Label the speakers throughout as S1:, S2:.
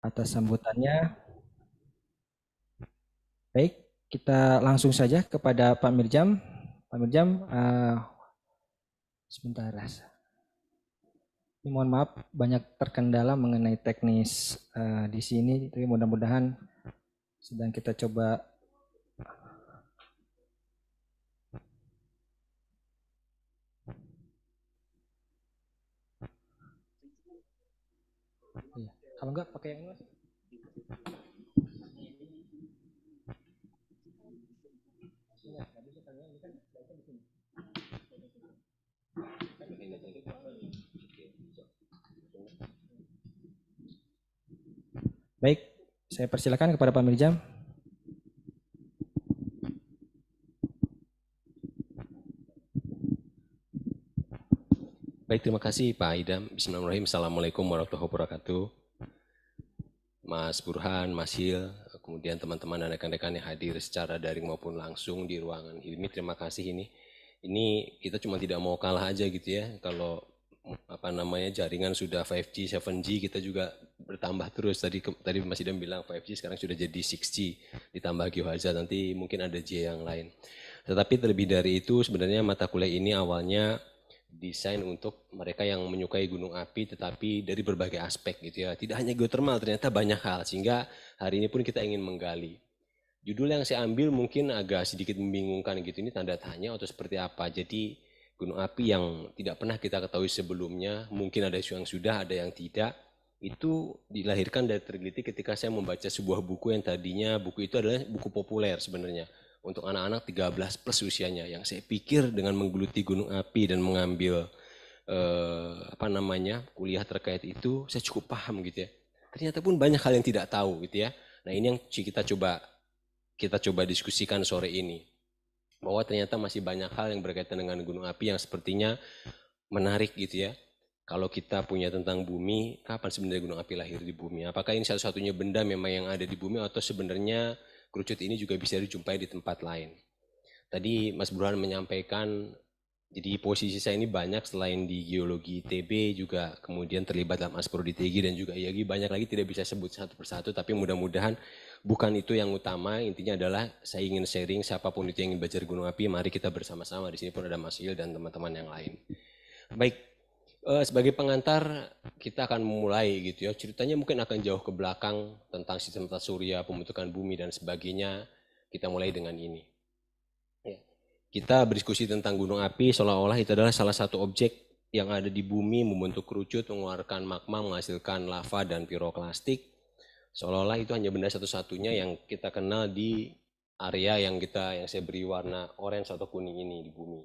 S1: atas sambutannya. Baik, kita langsung saja kepada Pak Mirjam. Pak Mirjam, sebentar. Ini mohon maaf banyak terkendala mengenai teknis di sini, tapi mudah-mudahan sedang kita coba. Iya. Kalau enggak pakai yang ini Mas. Baik, saya persilakan kepada Pak Mirjam.
S2: Baik, terima kasih Pak Idam. Bismillahirrahmanirrahim. Assalamualaikum warahmatullahi wabarakatuh. Mas Burhan, Mas Hil, kemudian teman-teman dan rekan-rekan yang hadir secara daring maupun langsung di ruangan ini. Terima kasih ini. Ini kita cuma tidak mau kalah aja gitu ya. Kalau jaringan sudah 5G, 7G, kita juga bertambah terus. Tadi Mas Idam bilang 5G sekarang sudah jadi 6G, ditambah geohazard, nanti mungkin ada J yang lain. Tetapi terlebih dari itu sebenarnya mata kuliah ini awalnya desain untuk mereka yang menyukai gunung api tetapi dari berbagai aspek gitu ya. Tidak hanya geothermal, ternyata banyak hal sehingga hari ini pun kita ingin menggali. Judul yang saya ambil mungkin agak sedikit membingungkan gitu, ini tanda tanya atau seperti apa. Jadi gunung api yang tidak pernah kita ketahui sebelumnya, mungkin ada yang sudah, ada yang tidak. Itu dilahirkan dari tergeliti ketika saya membaca sebuah buku yang tadinya buku itu adalah buku populer sebenarnya untuk anak-anak 13 plus usianya, yang saya pikir dengan menggeluti gunung api dan mengambil kuliah terkait itu saya cukup paham gitu ya. Ternyata pun banyak hal yang tidak tahu gitu ya. Nah, ini yang kita coba diskusikan sore ini, bahwa ternyata masih banyak hal yang berkaitan dengan gunung api yang sepertinya menarik gitu ya. Kalau kita punya tentang bumi, kapan sebenarnya gunung api lahir di bumi? Apakah ini satu-satunya benda memang yang ada di bumi atau sebenarnya kerucut ini juga bisa dijumpai di tempat lain? Tadi Mas Burhan menyampaikan, jadi posisi saya ini banyak selain di geologi TB juga kemudian terlibat dalam Asprodi TG dan juga IAGI, banyak lagi tidak bisa sebut satu persatu, tapi mudah-mudahan bukan itu yang utama. Intinya adalah saya ingin sharing, siapapun itu yang ingin belajar gunung api, mari kita bersama-sama. Di sini pun ada Mas Il dan teman-teman yang lain. Baik, sebagai pengantar kita akan memulai gitu ya. Ceritanya mungkin akan jauh ke belakang tentang sistem tata surya, pembentukan bumi dan sebagainya. Kita mulai dengan ini. Ya. Kita berdiskusi tentang gunung api seolah-olah itu adalah salah satu objek yang ada di bumi, membentuk kerucut, mengeluarkan magma, menghasilkan lava dan piroklastik. Seolah-olah itu hanya benda satu-satunya yang kita kenal di area yang saya beri warna orange atau kuning ini di bumi.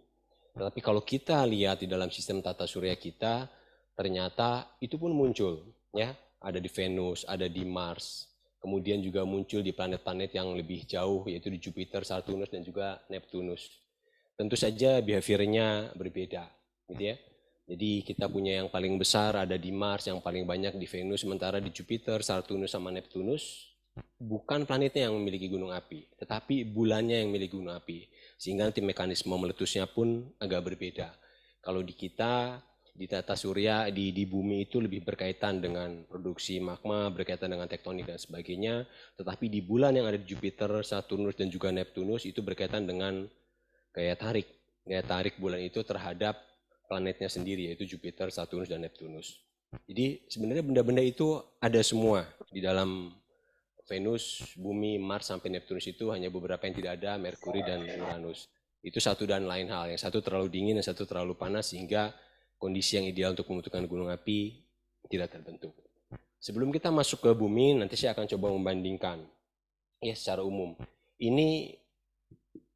S2: Tetapi kalau kita lihat di dalam sistem tata surya kita, ternyata itu pun muncul, ya. Ada di Venus, ada di Mars, kemudian juga muncul di planet-planet yang lebih jauh, yaitu di Jupiter, Saturnus, dan juga Neptunus. Tentu saja behaviornya berbeda, gitu ya. Jadi kita punya yang paling besar ada di Mars, yang paling banyak di Venus, sementara di Jupiter, Saturnus, sama Neptunus bukan planetnya yang memiliki gunung api, tetapi bulannya yang memiliki gunung api. Sehingga nanti mekanisme meletusnya pun agak berbeda. Kalau di kita, di tata surya, di bumi itu lebih berkaitan dengan produksi magma, berkaitan dengan tektonik dan sebagainya. Tetapi di bulan yang ada di Jupiter, Saturnus, dan juga Neptunus itu berkaitan dengan gaya tarik. Gaya tarik bulan itu terhadap planetnya sendiri, yaitu Jupiter, Saturnus, dan Neptunus. Jadi sebenarnya benda-benda itu ada semua di dalam Venus, Bumi, Mars, sampai Neptunus itu hanya beberapa yang tidak ada, Merkuri dan Uranus. Itu satu dan lain hal. Yang satu terlalu dingin, yang satu terlalu panas, sehingga kondisi yang ideal untuk membentukkan gunung api tidak terbentuk. Sebelum kita masuk ke bumi, nanti saya akan coba membandingkan ya secara umum. Ini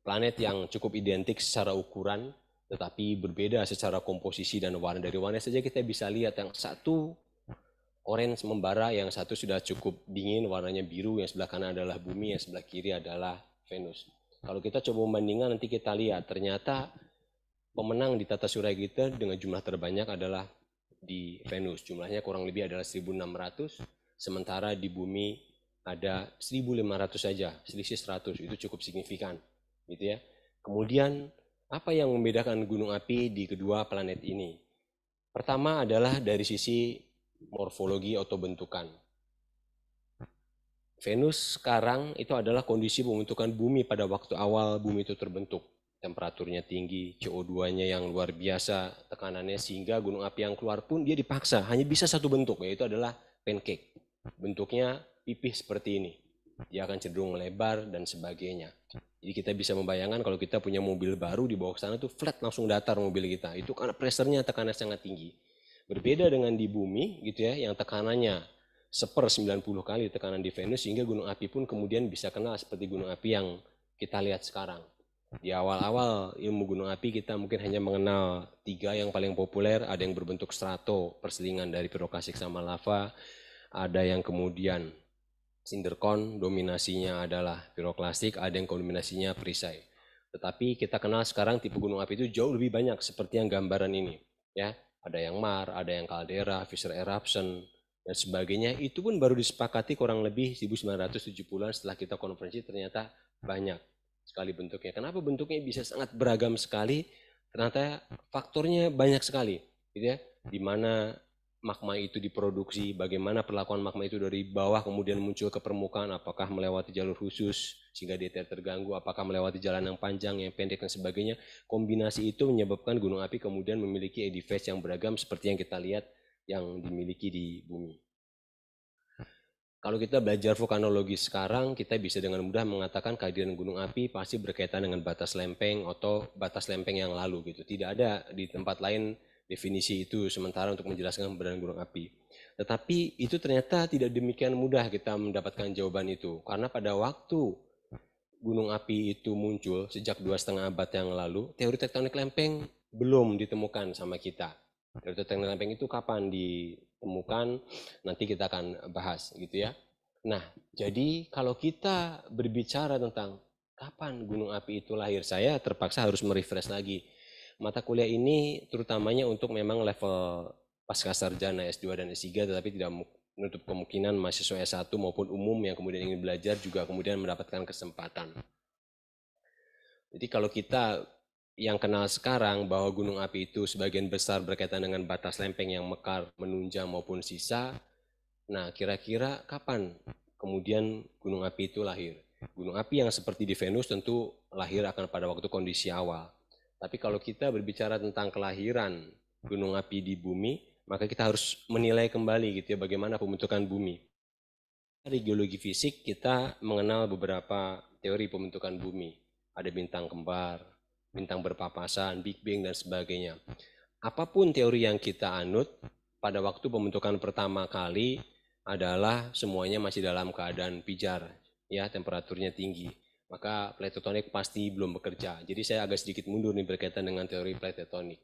S2: planet yang cukup identik secara ukuran, tetapi berbeda secara komposisi dan warna. Dari warna saja kita bisa lihat yang satu orange membara, yang satu sudah cukup dingin, warnanya biru, yang sebelah kanan adalah bumi, yang sebelah kiri adalah Venus. Kalau kita coba membandingkan, nanti kita lihat ternyata pemenang di tata surya kita dengan jumlah terbanyak adalah di Venus. Jumlahnya kurang lebih adalah 1.600, sementara di bumi ada 1.500 saja, selisih 100, itu cukup signifikan. Gitu ya. Kemudian apa yang membedakan gunung api di kedua planet ini? Pertama adalah dari sisi morfologi atau bentukan. Venus sekarang itu adalah kondisi pembentukan bumi pada waktu awal bumi itu terbentuk. Temperaturnya tinggi, CO2-nya yang luar biasa, tekanannya sehingga gunung api yang keluar pun dia dipaksa hanya bisa satu bentuk, yaitu adalah pancake. Bentuknya pipih seperti ini. Dia akan cenderung melebar dan sebagainya. Jadi kita bisa membayangkan kalau kita punya mobil baru di bawah sana tuh flat langsung datar mobil kita. Itu karena pressure-nya tekanannya sangat tinggi. Berbeda dengan di bumi gitu ya, yang tekanannya 90 kali tekanan di Venus sehingga gunung api pun kemudian bisa kenal seperti gunung api yang kita lihat sekarang. Di awal-awal ilmu gunung api kita mungkin hanya mengenal 3 yang paling populer, ada yang berbentuk strato, perselingan dari piroklasik sama lava, ada yang kemudian cinder cone, dominasinya adalah piroklasik, ada yang dominasinya perisai. Tetapi kita kenal sekarang tipe gunung api itu jauh lebih banyak seperti yang gambaran ini, ya. Ada yang mar, ada yang kaldera, fissure eruption, dan sebagainya. Itu pun baru disepakati kurang lebih 1970-an setelah kita konferensi, ternyata banyak sekali bentuknya. Kenapa bentuknya bisa sangat beragam sekali? Ternyata faktornya banyak sekali, gitu ya. Di mana magma itu diproduksi, bagaimana perlakuan magma itu dari bawah kemudian muncul ke permukaan, apakah melewati jalur khusus sehingga dia tidak terganggu, apakah melewati jalan yang panjang, yang pendek dan sebagainya. Kombinasi itu menyebabkan gunung api kemudian memiliki eddy phase yang beragam seperti yang kita lihat yang dimiliki di bumi. Kalau kita belajar vulkanologi sekarang, kita bisa dengan mudah mengatakan kehadiran gunung api pasti berkaitan dengan batas lempeng atau batas lempeng yang lalu gitu. Tidak ada di tempat lain definisi itu sementara untuk menjelaskan keberadaan gunung api. Tetapi itu ternyata tidak demikian mudah kita mendapatkan jawaban itu. Karena pada waktu gunung api itu muncul sejak 2,5 abad yang lalu, teori tektonik lempeng belum ditemukan sama kita. Teori tektonik lempeng itu kapan ditemukan, nanti kita akan bahas gitu ya. Nah, jadi kalau kita berbicara tentang kapan gunung api itu lahir, saya terpaksa harus merefresh lagi mata kuliah ini, terutamanya untuk memang level pasca sarjana S2 dan S3, tetapi tidak menutup kemungkinan mahasiswa S1 maupun umum yang kemudian ingin belajar juga kemudian mendapatkan kesempatan. Jadi kalau kita yang kenal sekarang bahwa gunung api itu sebagian besar berkaitan dengan batas lempeng yang mekar, menunjang maupun sisa, nah kira-kira kapan kemudian gunung api itu lahir? Gunung api yang seperti di Venus tentu lahir akan pada waktu kondisi awal. Tapi kalau kita berbicara tentang kelahiran gunung api di bumi, maka kita harus menilai kembali gitu ya bagaimana pembentukan bumi. Dari geologi fisik kita mengenal beberapa teori pembentukan bumi. Ada bintang kembar, bintang berpapasan, Big Bang dan sebagainya. Apapun teori yang kita anut, pada waktu pembentukan pertama kali adalah semuanya masih dalam keadaan pijar, ya temperaturnya tinggi. Maka plate tektonik pasti belum bekerja. Jadi saya agak sedikit mundur nih berkaitan dengan teori plate tektonik.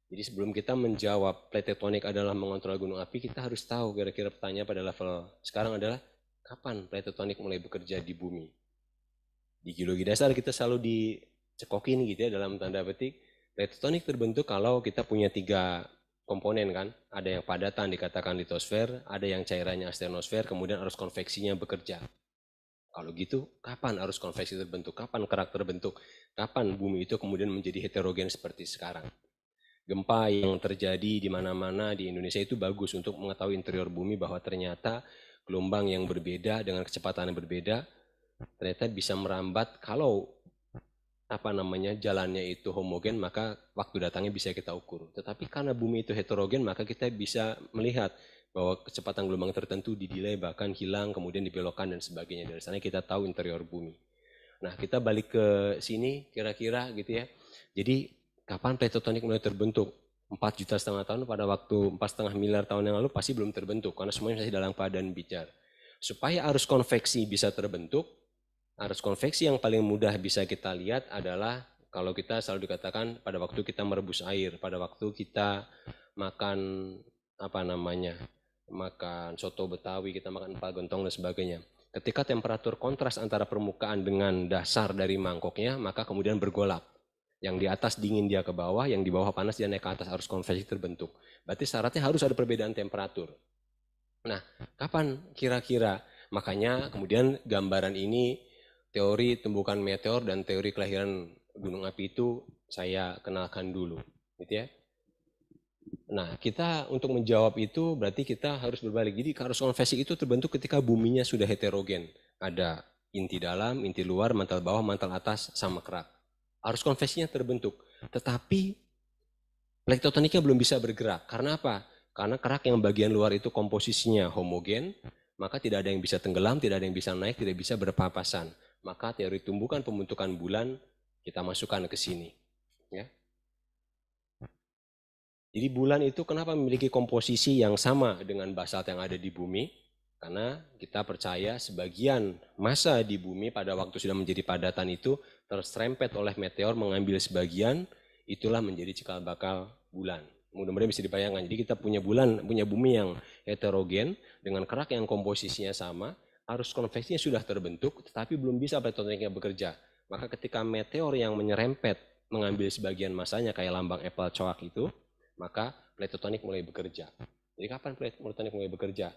S2: Jadi sebelum kita menjawab plate tektonik adalah mengontrol gunung api, kita harus tahu kira-kira pertanyaan pada level sekarang adalah kapan plate tektonik mulai bekerja di bumi. Di geologi dasar kita selalu dicekokin gitu ya dalam tanda petik. Plate tektonik terbentuk kalau kita punya 3 komponen kan. Ada yang padatan dikatakan litosfer, ada yang cairannya astenosfer, kemudian arus konveksinya bekerja. Kalau gitu, kapan arus konveksi terbentuk? Kapan kerak terbentuk? Kapan bumi itu kemudian menjadi heterogen seperti sekarang? Gempa yang terjadi di mana-mana di Indonesia itu bagus untuk mengetahui interior bumi bahwa ternyata gelombang yang berbeda dengan kecepatan yang berbeda ternyata bisa merambat kalau jalannya itu homogen maka waktu datangnya bisa kita ukur. Tetapi karena bumi itu heterogen maka kita bisa melihat bahwa kecepatan gelombang tertentu didelay bahkan hilang kemudian dibelokkan dan sebagainya. Dari sana kita tahu interior bumi. Nah kita balik ke sini kira-kira gitu ya. Jadi kapan plate tektonik mulai terbentuk? 4,5 juta tahun pada waktu 4,5 miliar tahun yang lalu pasti belum terbentuk karena semuanya masih dalam keadaan bicar. Supaya arus konveksi bisa terbentuk, arus konveksi yang paling mudah bisa kita lihat adalah kalau kita selalu dikatakan pada waktu kita merebus air, pada waktu kita makan makan soto Betawi, kita makan empal gentong dan sebagainya. Ketika temperatur kontras antara permukaan dengan dasar dari mangkoknya, maka kemudian bergolak. Yang di atas dingin dia ke bawah, yang di bawah panas dia naik ke atas, arus konveksi terbentuk. Berarti syaratnya harus ada perbedaan temperatur. Nah, kapan kira-kira? Makanya kemudian gambaran ini teori tumbukan meteor dan teori kelahiran gunung api itu saya kenalkan dulu, gitu ya. Nah, kita untuk menjawab itu berarti kita harus berbalik. Jadi arus konveksi itu terbentuk ketika buminya sudah heterogen. Ada inti dalam, inti luar, mantel bawah, mantel atas, sama kerak. Arus konveksinya terbentuk. Tetapi plate tektoniknya belum bisa bergerak. Karena apa? Karena kerak yang bagian luar itu komposisinya homogen, maka tidak ada yang bisa tenggelam, tidak ada yang bisa naik, tidak bisa berpapasan. Maka teori tumbukan pembentukan bulan kita masukkan ke sini. Ya. Jadi bulan itu kenapa memiliki komposisi yang sama dengan basalt yang ada di bumi? Karena kita percaya sebagian massa di bumi pada waktu sudah menjadi padatan itu terserempet oleh meteor mengambil sebagian, itulah menjadi cikal bakal bulan. Mudah-mudahan bisa dibayangkan. Jadi kita punya bulan, punya bumi yang heterogen dengan kerak yang komposisinya sama, arus konveksinya sudah terbentuk, tetapi belum bisa plate tektoniknya bekerja. Maka ketika meteor yang menyerempet mengambil sebagian massanya kayak lambang apple coak itu, maka plate tektonik mulai bekerja. Jadi kapan plate tektonik mulai bekerja?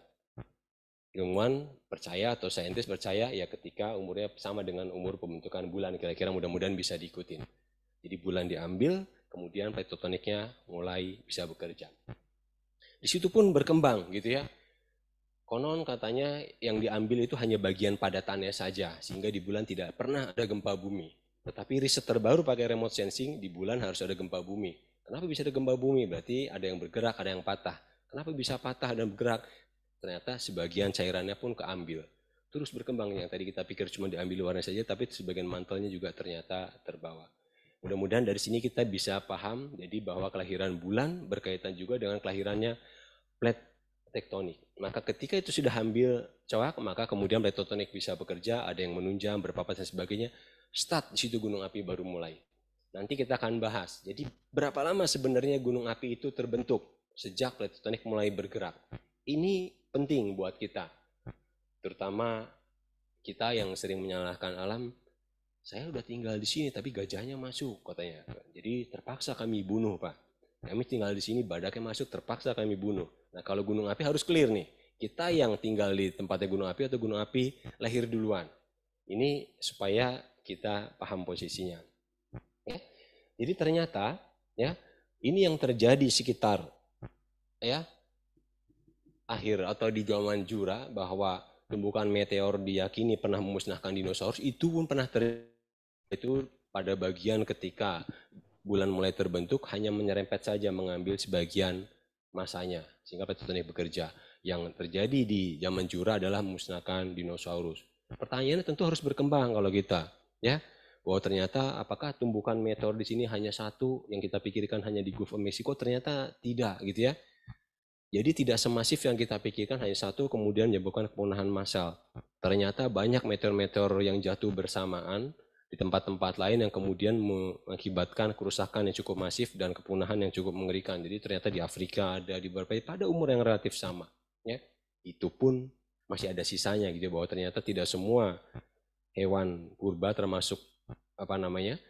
S2: Ilmuwan percaya atau saintis percaya ya ketika umurnya sama dengan umur pembentukan bulan, kira-kira mudah-mudahan bisa diikutin. Jadi bulan diambil, kemudian plate tektoniknya mulai bisa bekerja. Di situ pun berkembang gitu ya. Konon katanya yang diambil itu hanya bagian padatannya saja, sehingga di bulan tidak pernah ada gempa bumi. Tetapi riset terbaru pakai remote sensing, di bulan harus ada gempa bumi. Kenapa bisa ada gempa bumi? Berarti ada yang bergerak, ada yang patah. Kenapa bisa patah dan bergerak? Ternyata sebagian cairannya pun keambil. Terus berkembang, yang tadi kita pikir cuma diambil luarnya saja, tapi sebagian mantelnya juga ternyata terbawa. Mudah-mudahan dari sini kita bisa paham, jadi bahwa kelahiran bulan berkaitan juga dengan kelahirannya plate tektonik. Maka ketika itu sudah ambil coak, maka kemudian plate tektonik bisa bekerja, ada yang menunjang, berpapas dan sebagainya. Start di situ gunung api baru mulai. Nanti kita akan bahas. Jadi berapa lama sebenarnya gunung api itu terbentuk sejak plate tektonik mulai bergerak. Ini penting buat kita, terutama kita yang sering menyalahkan alam. Saya udah tinggal di sini tapi gajahnya masuk katanya. Jadi terpaksa kami bunuh, Pak. Kami tinggal di sini, badaknya masuk, terpaksa kami bunuh. Nah, kalau gunung api harus clear nih. Kita yang tinggal di tempatnya gunung api atau gunung api lahir duluan. Ini supaya kita paham posisinya. Ya. Jadi ternyata ya ini yang terjadi sekitar ya akhir atau di zaman Jura, bahwa tumbukan meteor diyakini pernah memusnahkan dinosaurus, itu pun pernah terjadi itu pada bagian ketika bulan mulai terbentuk hanya menyerempet saja mengambil sebagian masanya sehingga plate tektonik bekerja. Yang terjadi di zaman Jura adalah memusnahkan dinosaurus. Pertanyaannya tentu harus berkembang kalau kita ya, bahwa ternyata apakah tumbukan meteor di sini hanya satu yang kita pikirkan hanya di Gulf of Mexico, ternyata tidak gitu ya. Jadi tidak semasif yang kita pikirkan hanya satu kemudian menyebabkan kepunahan massal. Ternyata banyak meteor-meteor yang jatuh bersamaan di tempat-tempat lain yang kemudian mengakibatkan kerusakan yang cukup masif dan kepunahan yang cukup mengerikan. Jadi ternyata di Afrika ada, di berbagai pada umur yang relatif sama. Ya, itu pun masih ada sisanya gitu, bahwa ternyata tidak semua hewan purba termasuk apa namanya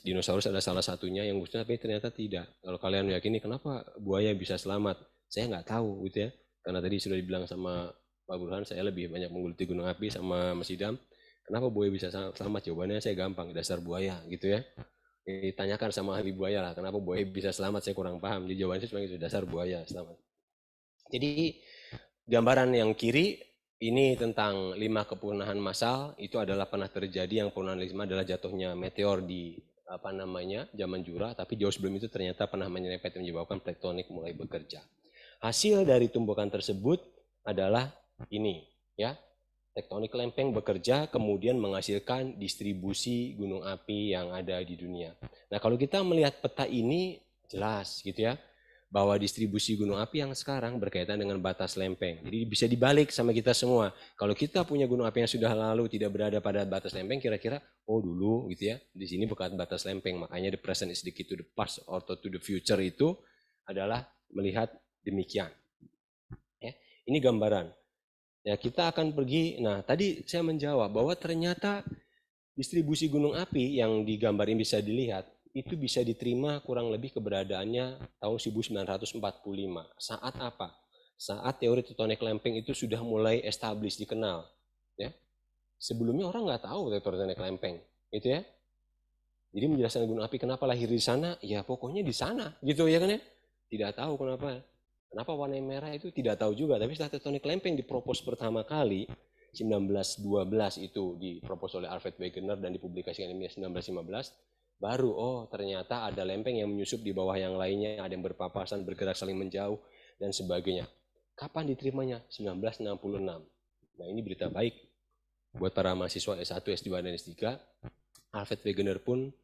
S2: dinosaurus ada salah satunya yang musnah, tapi ternyata tidak. Kalau kalian meyakini kenapa buaya bisa selamat, saya nggak tahu gitu ya. Karena tadi sudah dibilang sama Pak Burhan, saya lebih banyak menggeluti gunung api sama Mas Idam. Kenapa buaya bisa selamat? Jawabannya saya gampang, dasar buaya gitu ya. Ditanyakan sama ahli buaya lah, kenapa buaya bisa selamat, saya kurang paham. Jadi jawabannya cuma itu, dasar buaya selamat. Jadi gambaran yang kiri ini tentang 5 kepunahan massal, itu adalah pernah terjadi. Yang kepunahan 5 adalah jatuhnya meteor di apa namanya zaman Jura, tapi jauh sebelum itu ternyata pernah menyerempet menyebabkan tektonik mulai bekerja. Hasil dari tumbukan tersebut adalah ini ya, tektonik lempeng bekerja kemudian menghasilkan distribusi gunung api yang ada di dunia. Nah, kalau kita melihat peta ini jelas gitu ya, bahwa distribusi gunung api yang sekarang berkaitan dengan batas lempeng. Jadi bisa dibalik sama kita semua. Kalau kita punya gunung api yang sudah lalu tidak berada pada batas lempeng, kira-kira oh dulu gitu ya, di sini bukan batas lempeng. Makanya the present is the key to the past or to the future itu adalah melihat demikian. Ya, ini gambaran. Ya, kita akan pergi. Nah, tadi saya menjawab bahwa ternyata distribusi gunung api yang di gambar ini bisa dilihat, itu bisa diterima kurang lebih keberadaannya tahun 1945. Saat apa? Saat teori tektonik lempeng itu sudah mulai established, dikenal. Ya. Sebelumnya orang nggak tahu teori tektonik lempeng. Itu ya. Jadi menjelaskan gunung api kenapa lahir di sana, ya pokoknya di sana. Gitu ya kan ya. Tidak tahu kenapa. Kenapa warna merah itu tidak tahu juga. Tapi setelah tektonik lempeng dipropos pertama kali 1912 itu dipropos oleh Alfred Wegener dan dipublikasikan di 1915, baru ternyata ada lempeng yang menyusup di bawah yang lainnya, ada yang berpapasan, bergerak saling menjauh dan sebagainya. Kapan diterimanya? 1966. Nah, ini berita baik buat para mahasiswa S1, S2 dan S3. Alfred Wegener pun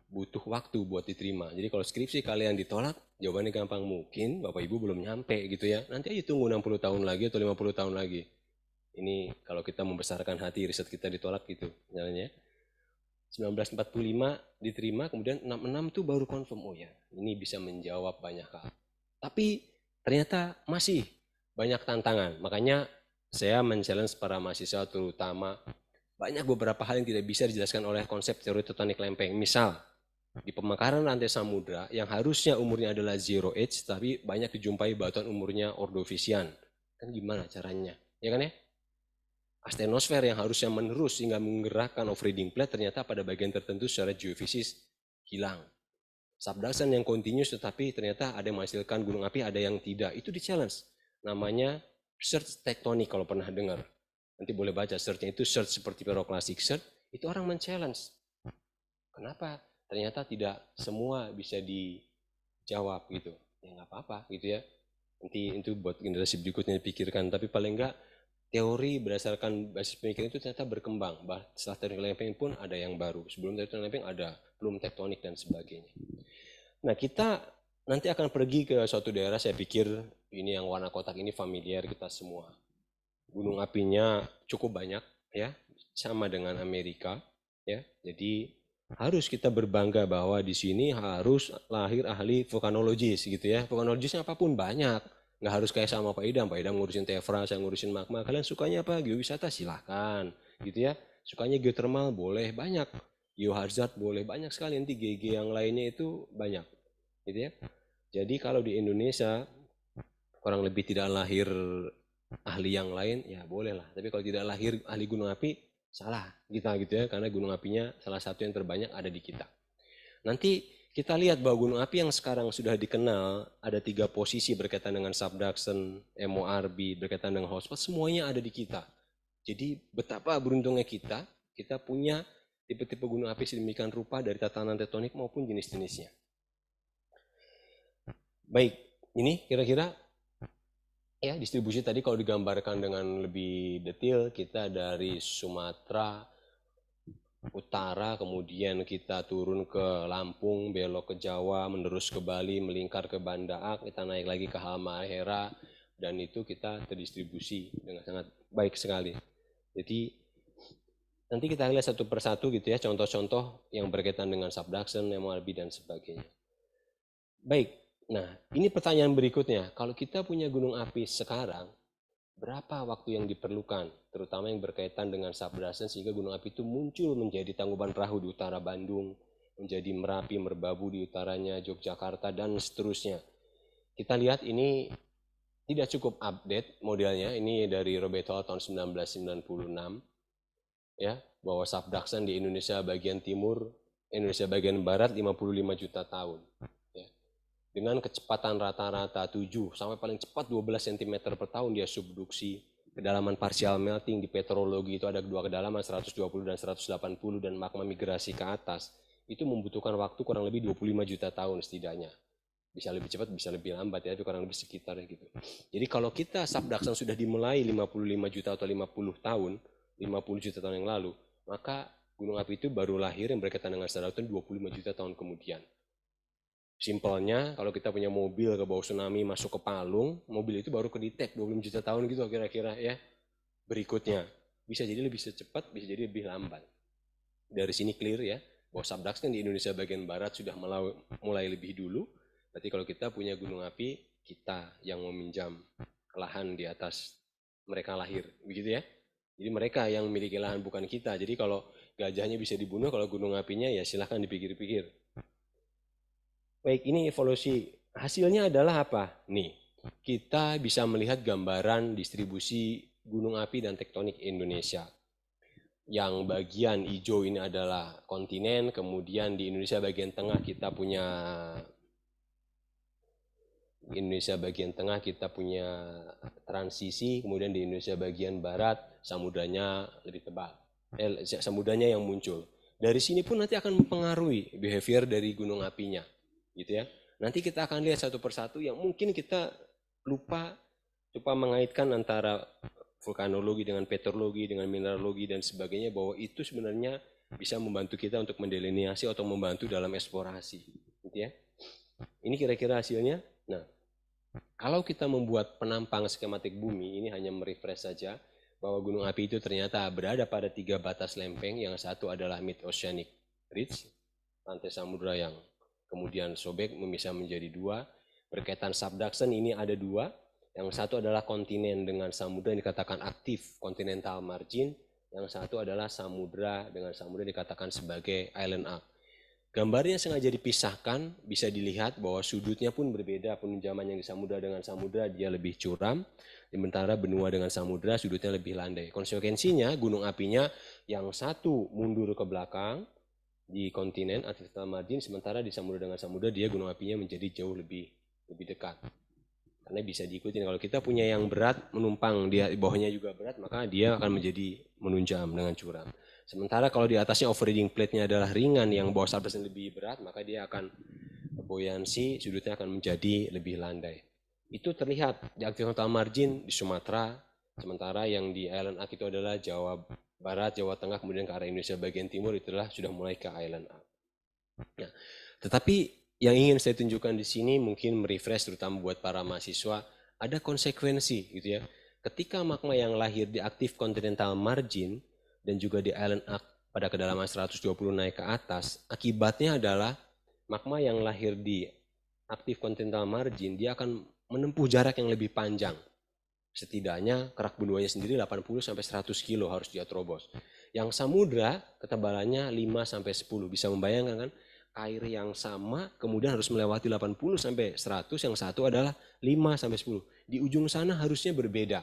S2: butuh waktu buat diterima. Jadi kalau skripsi kalian ditolak, jawabannya gampang. Mungkin Bapak Ibu belum nyampe gitu ya. Nanti aja tunggu 60 tahun lagi atau 50 tahun lagi. Ini kalau kita membesarkan hati riset kita ditolak gitu. Misalnya 1945 diterima, kemudian 66 tuh baru confirm. Oh ya, ini bisa menjawab banyak hal. Tapi ternyata masih banyak tantangan. Makanya saya men-challenge para mahasiswa terutama banyak beberapa hal yang tidak bisa dijelaskan oleh konsep teori tektonik lempeng. Misal, di pemekaran rantai samudra yang harusnya umurnya adalah zero age, tapi banyak dijumpai batuan umurnya ordovisian. Kan gimana caranya? Ya kan ya? Astenosfer yang harusnya menerus sehingga menggerakkan off-reading plate ternyata pada bagian tertentu secara geofisis hilang. Subduction yang continuous tetapi ternyata ada yang menghasilkan gunung api, ada yang tidak. Itu di challenge. Namanya search tektonik kalau pernah dengar. Nanti boleh baca search-nya itu search seperti pyroclastic search. Itu orang men-challenge. Kenapa? Ternyata tidak semua bisa dijawab gitu. Ya nggak apa-apa gitu ya. Nanti itu buat generasi berikutnya dipikirkan. Tapi paling enggak teori berdasarkan basis pemikiran itu ternyata berkembang. Setelah tektonik lempeng pun ada yang baru. Sebelum tektonik lempeng ada belum tektonik dan sebagainya. Nah, kita nanti akan pergi ke suatu daerah, saya pikir ini yang warna kotak ini familiar kita semua. Gunung apinya cukup banyak ya, sama dengan Amerika ya. Jadi harus kita berbangga bahwa di sini harus lahir ahli vulkanologis gitu ya. Vulkanologisnya apapun banyak. Nggak harus kayak sama Pak Idam ngurusin tefra, saya ngurusin magma. Kalian sukanya apa? Geowisata silahkan gitu ya. Sukanya geothermal boleh, banyak. Geohazard boleh, banyak sekali. Nanti GG yang lainnya itu banyak gitu ya. Jadi kalau di Indonesia kurang lebih tidak lahir ahli yang lain, ya boleh lah. Tapi kalau tidak lahir ahli gunung api, salah kita gitu ya. Karena gunung apinya salah satu yang terbanyak ada di kita. Nanti kita lihat bahwa gunung api yang sekarang sudah dikenal, ada 3 posisi berkaitan dengan subduction, MORB, berkaitan dengan hotspot, semuanya ada di kita. Jadi betapa beruntungnya kita punya tipe-tipe gunung api sedemikian rupa dari tatanan tektonik maupun jenis-jenisnya. Baik, ini kira-kira ya distribusi tadi kalau digambarkan dengan lebih detail, kita dari Sumatera Utara, kemudian kita turun ke Lampung, belok ke Jawa, menerus ke Bali, melingkar ke Banda Aceh, kita naik lagi ke Halmahera, dan itu kita terdistribusi dengan sangat baik sekali. Jadi nanti kita lihat satu persatu gitu ya, contoh-contoh yang berkaitan dengan subduction, MORB, dan sebagainya. Baik, nah ini pertanyaan berikutnya, kalau kita punya gunung api sekarang, berapa waktu yang diperlukan, terutama yang berkaitan dengan subduction sehingga gunung api itu muncul menjadi Tangkuban Perahu di utara Bandung, menjadi Merapi, Merbabu di utaranya, Yogyakarta, dan seterusnya. Kita lihat ini tidak cukup update modelnya, ini dari Roberto tahun 1996, ya, bahwa subduction di Indonesia bagian timur, Indonesia bagian barat 55 juta tahun. Dengan kecepatan rata-rata 7 sampai paling cepat 12 cm per tahun dia subduksi. Kedalaman partial melting di petrologi itu ada 2 kedalaman 120 dan 180 dan magma migrasi ke atas. Itu membutuhkan waktu kurang lebih 25 juta tahun setidaknya. Bisa lebih cepat, bisa lebih lambat ya, tapi kurang lebih sekitar gitu. Jadi kalau kita subduction sudah dimulai 55 juta atau 50 tahun, 50 juta tahun yang lalu, maka gunung api itu baru lahir yang berkaitan dengan subduction 25 juta tahun kemudian. Simpelnya, kalau kita punya mobil ke bawah tsunami masuk ke palung, mobil itu baru kedetek 25 juta tahun gitu kira-kira ya. Berikutnya, bisa jadi lebih cepat, bisa jadi lebih lambat. Dari sini clear ya, bahwa subduction di Indonesia bagian barat sudah mulai lebih dulu. Berarti kalau kita punya gunung api, kita yang meminjam lahan di atas mereka lahir, begitu ya. Jadi mereka yang memiliki lahan bukan kita. Jadi kalau gajahnya bisa dibunuh, kalau gunung apinya ya silahkan dipikir-pikir. Baik, ini evolusi. Hasilnya adalah apa? Nih, kita bisa melihat gambaran distribusi gunung api dan tektonik Indonesia. Yang bagian hijau ini adalah kontinen, kemudian di Indonesia bagian tengah kita punya Di Indonesia bagian tengah kita punya transisi, kemudian di Indonesia bagian barat samudranya lebih tebal. Samudranya yang muncul. Dari sini pun nanti akan mempengaruhi behavior dari gunung apinya, gitu ya. Nanti kita akan lihat satu persatu yang mungkin kita lupa mengaitkan antara vulkanologi dengan peteorologi, dengan mineralogi dan sebagainya, bahwa itu sebenarnya bisa membantu kita untuk mendelineasi atau membantu dalam eksplorasi, gitu ya. Ini kira-kira hasilnya. Nah, kalau kita membuat penampang skematik bumi, ini hanya merefresh saja bahwa gunung api itu ternyata berada pada 3 batas lempeng. Yang satu adalah mid-oceanic ridge, lantai samudra yang kemudian sobek memisah menjadi 2. Berkaitan subduction ini ada 2. Yang satu adalah kontinen dengan samudra yang dikatakan aktif, continental margin. Yang satu adalah samudra dengan samudra yang dikatakan sebagai island arc. Gambarnya sengaja dipisahkan, bisa dilihat bahwa sudutnya pun berbeda. Penunjaman yang di samudra dengan samudra dia lebih curam, sementara benua dengan samudra sudutnya lebih landai. Konsekuensinya gunung apinya yang satu mundur ke belakang di kontinen aktivitas margin, sementara di samudra dengan samudra dia gunung apinya menjadi jauh lebih dekat. Karena bisa diikuti, kalau kita punya yang berat menumpang, dia di bawahnya juga berat, maka dia akan menjadi menunjam dengan curam. Sementara kalau di atasnya overheating plate-nya adalah ringan, yang bawah subduction lebih berat, maka dia akan buoyancy, sudutnya akan menjadi lebih landai. Itu terlihat di aktivitas margin di Sumatera, sementara yang di island arc itu adalah Jawa Barat, Jawa Tengah, kemudian ke arah Indonesia bagian timur itulah sudah mulai ke island arc. Nah, tetapi yang ingin saya tunjukkan di sini mungkin merefresh terutama buat para mahasiswa, ada konsekuensi gitu ya. Ketika magma yang lahir di aktif continental margin dan juga di island arc pada kedalaman 120 naik ke atas, akibatnya adalah magma yang lahir di aktif continental margin dia akan menempuh jarak yang lebih panjang. Setidaknya kerak benuanya sendiri 80 sampai 100 kilo harus dia terobos. Yang samudra ketebalannya 5 sampai 10. Bisa membayangkan kan? Air yang sama kemudian harus melewati 80 sampai 100, yang satu adalah 5 sampai 10. Di ujung sana harusnya berbeda.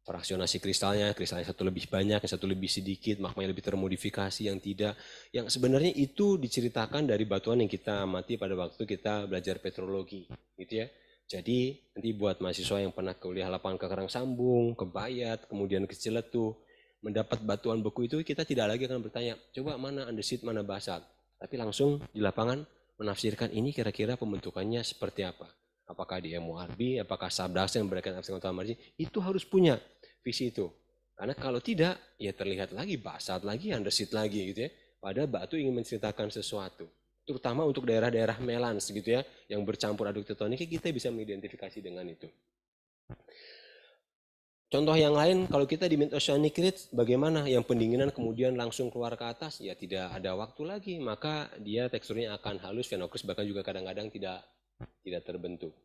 S2: Fraksionasi kristalnya satu lebih banyak, yang satu lebih sedikit, magma yang lebih termodifikasi, yang tidak. Yang sebenarnya itu diceritakan dari batuan yang kita amati pada waktu kita belajar petrologi, gitu ya. Jadi nanti buat mahasiswa yang pernah kuliah lapangan ke Karangsambung, ke Bayat, kemudian ke Ciletuh, mendapat batuan beku itu kita tidak lagi akan bertanya, coba mana andesit, mana basalt. Tapi langsung di lapangan menafsirkan ini kira-kira pembentukannya seperti apa. Apakah di MORB, apakah subduction yang berikan aktivitas margin, itu harus punya visi itu. Karena kalau tidak, ya terlihat lagi basalt lagi, andesit lagi gitu ya. Padahal batu ingin menceritakan sesuatu. Terutama untuk daerah-daerah melans gitu ya, yang bercampur aduk tektonik, kita bisa mengidentifikasi dengan itu. Contoh yang lain, kalau kita di mid-oceanic ridge, bagaimana yang pendinginan kemudian langsung keluar ke atas, ya tidak ada waktu lagi, maka dia teksturnya akan halus, phenocryst, bahkan juga kadang-kadang tidak terbentuk.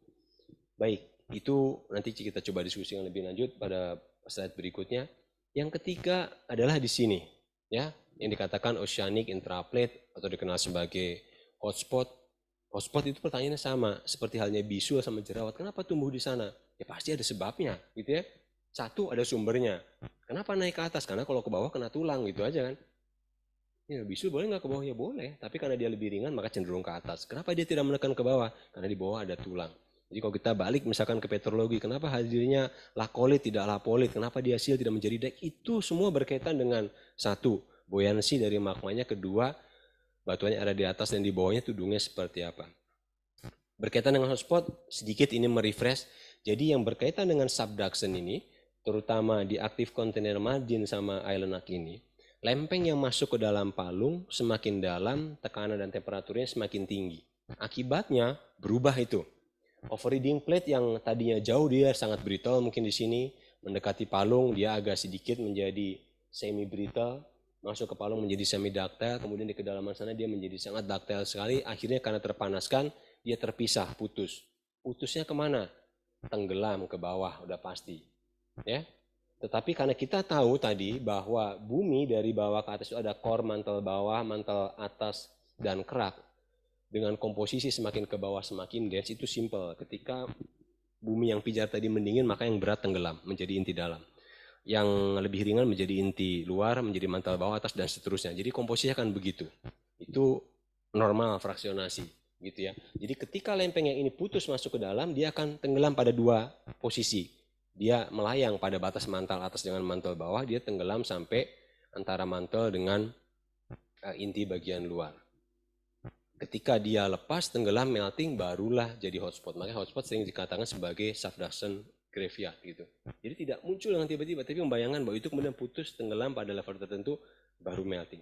S2: Baik, itu nanti kita coba diskusikan lebih lanjut pada slide berikutnya. Yang ketiga adalah di sini, ya, yang dikatakan oceanic intraplate atau dikenal sebagai hotspot. Hotspot itu pertanyaannya sama, seperti halnya bisul sama jerawat. Kenapa tumbuh di sana? Ya pasti ada sebabnya, gitu ya. Satu, ada sumbernya. Kenapa naik ke atas? Karena kalau ke bawah kena tulang, gitu aja kan. Ya, bisul boleh nggak ke bawah? Ya boleh, tapi karena dia lebih ringan maka cenderung ke atas. Kenapa dia tidak menekan ke bawah? Karena di bawah ada tulang. Jadi kalau kita balik misalkan ke petrologi, kenapa hadirnya lakolit tidak lapolit? Kenapa dia sil tidak menjadi dek? Itu semua berkaitan dengan satu, buoyancy dari magmanya. Kedua, batuannya ada di atas dan di bawahnya tudungnya seperti apa. Berkaitan dengan hotspot, sedikit ini merefresh. Jadi yang berkaitan dengan subduction ini, terutama di aktif continental margin sama island arc ini, lempeng yang masuk ke dalam palung semakin dalam, tekanan dan temperaturnya semakin tinggi. Akibatnya berubah itu. Overheating plate yang tadinya jauh dia sangat brittle, mungkin di sini mendekati palung dia agak sedikit menjadi semi brittle, masuk ke palung menjadi semi ductile, kemudian di kedalaman sana dia menjadi sangat ductile sekali. Akhirnya karena terpanaskan dia terpisah, putus. Putusnya kemana? Tenggelam ke bawah, udah pasti. Ya, tetapi karena kita tahu tadi bahwa bumi dari bawah ke atas itu ada core, mantel bawah, mantel atas, dan kerak. Dengan komposisi semakin ke bawah semakin dense, itu simple. Ketika bumi yang pijar tadi mendingin, maka yang berat tenggelam menjadi inti dalam. Yang lebih ringan menjadi inti luar, menjadi mantel bawah, atas, dan seterusnya. Jadi komposisinya akan begitu. Itu normal fraksionasi. gitu ya. Jadi ketika lempeng yang ini putus masuk ke dalam, dia akan tenggelam pada dua posisi. Dia melayang pada batas mantel atas dengan mantel bawah, dia tenggelam sampai antara mantel dengan inti bagian luar. Ketika dia lepas, tenggelam, melting, barulah jadi hotspot. Makanya hotspot sering dikatakan sebagai subduction graveyard gitu. Jadi tidak muncul dengan tiba-tiba, tapi membayangkan bahwa itu kemudian putus, tenggelam pada level tertentu, baru melting.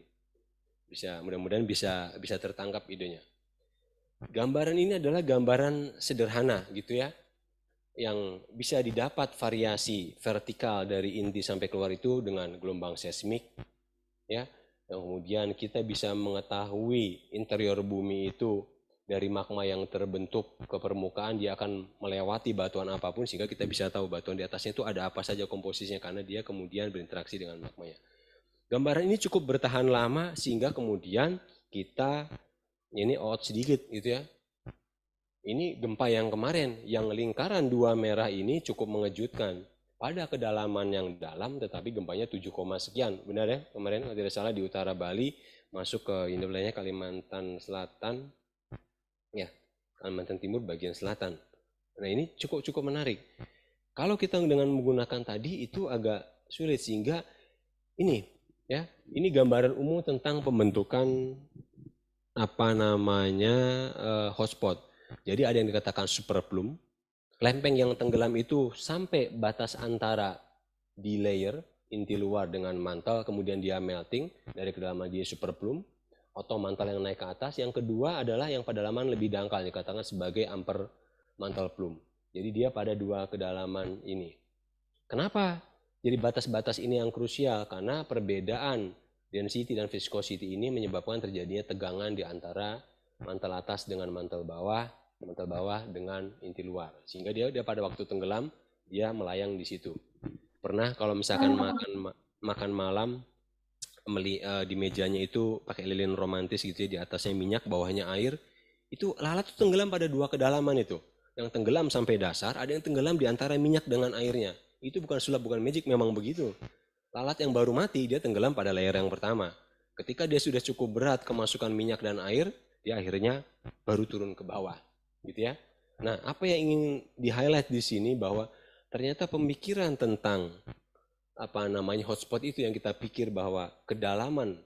S2: Mudah-mudahan bisa tertangkap idenya. Gambaran ini adalah gambaran sederhana gitu ya, yang bisa didapat variasi vertikal dari inti sampai keluar itu dengan gelombang seismik ya. Yang kemudian kita bisa mengetahui interior bumi itu dari magma yang terbentuk ke permukaan, dia akan melewati batuan apapun sehingga kita bisa tahu batuan di atasnya itu ada apa saja komposisinya karena dia kemudian berinteraksi dengan magmanya. Gambaran ini cukup bertahan lama sehingga kemudian kita ini out sedikit gitu ya. Ini gempa yang kemarin, yang lingkaran dua merah ini cukup mengejutkan. Pada kedalaman yang dalam, tetapi gempanya 7, sekian. Benar ya? Kemarin kalau tidak salah di utara Bali, masuk ke wilayahnya Kalimantan Selatan, ya Kalimantan Timur bagian selatan. Nah ini cukup menarik. Kalau kita dengan menggunakan tadi itu agak sulit sehingga ini ya, ini gambaran umum tentang pembentukan apa namanya hotspot. Jadi ada yang dikatakan superplum, lempeng yang tenggelam itu sampai batas antara di layer inti luar dengan mantel, kemudian dia melting dari kedalaman dia superplum, atau mantel yang naik ke atas. Yang kedua adalah yang kedalaman lebih dangkal, dikatakan sebagai upper mantle plume. Jadi dia pada dua kedalaman ini. Kenapa? Jadi batas-batas ini yang krusial karena perbedaan density dan viscosity ini menyebabkan terjadinya tegangan di antara mantel atas dengan mantel bawah dengan inti luar. Sehingga dia pada waktu tenggelam, dia melayang di situ. Pernah kalau misalkan makan malam di mejanya itu pakai lilin romantis gitu ya, di atasnya minyak, bawahnya air, itu lalat tuh tenggelam pada dua kedalaman itu. Yang tenggelam sampai dasar, ada yang tenggelam di antara minyak dengan airnya. Itu bukan sulap, bukan magic, memang begitu. Lalat yang baru mati, dia tenggelam pada layer yang pertama. Ketika dia sudah cukup berat kemasukan minyak dan air, dia akhirnya baru turun ke bawah. Gitu ya. Nah, apa yang ingin di-highlight di sini bahwa ternyata pemikiran tentang apa namanya hotspot itu yang kita pikir bahwa kedalaman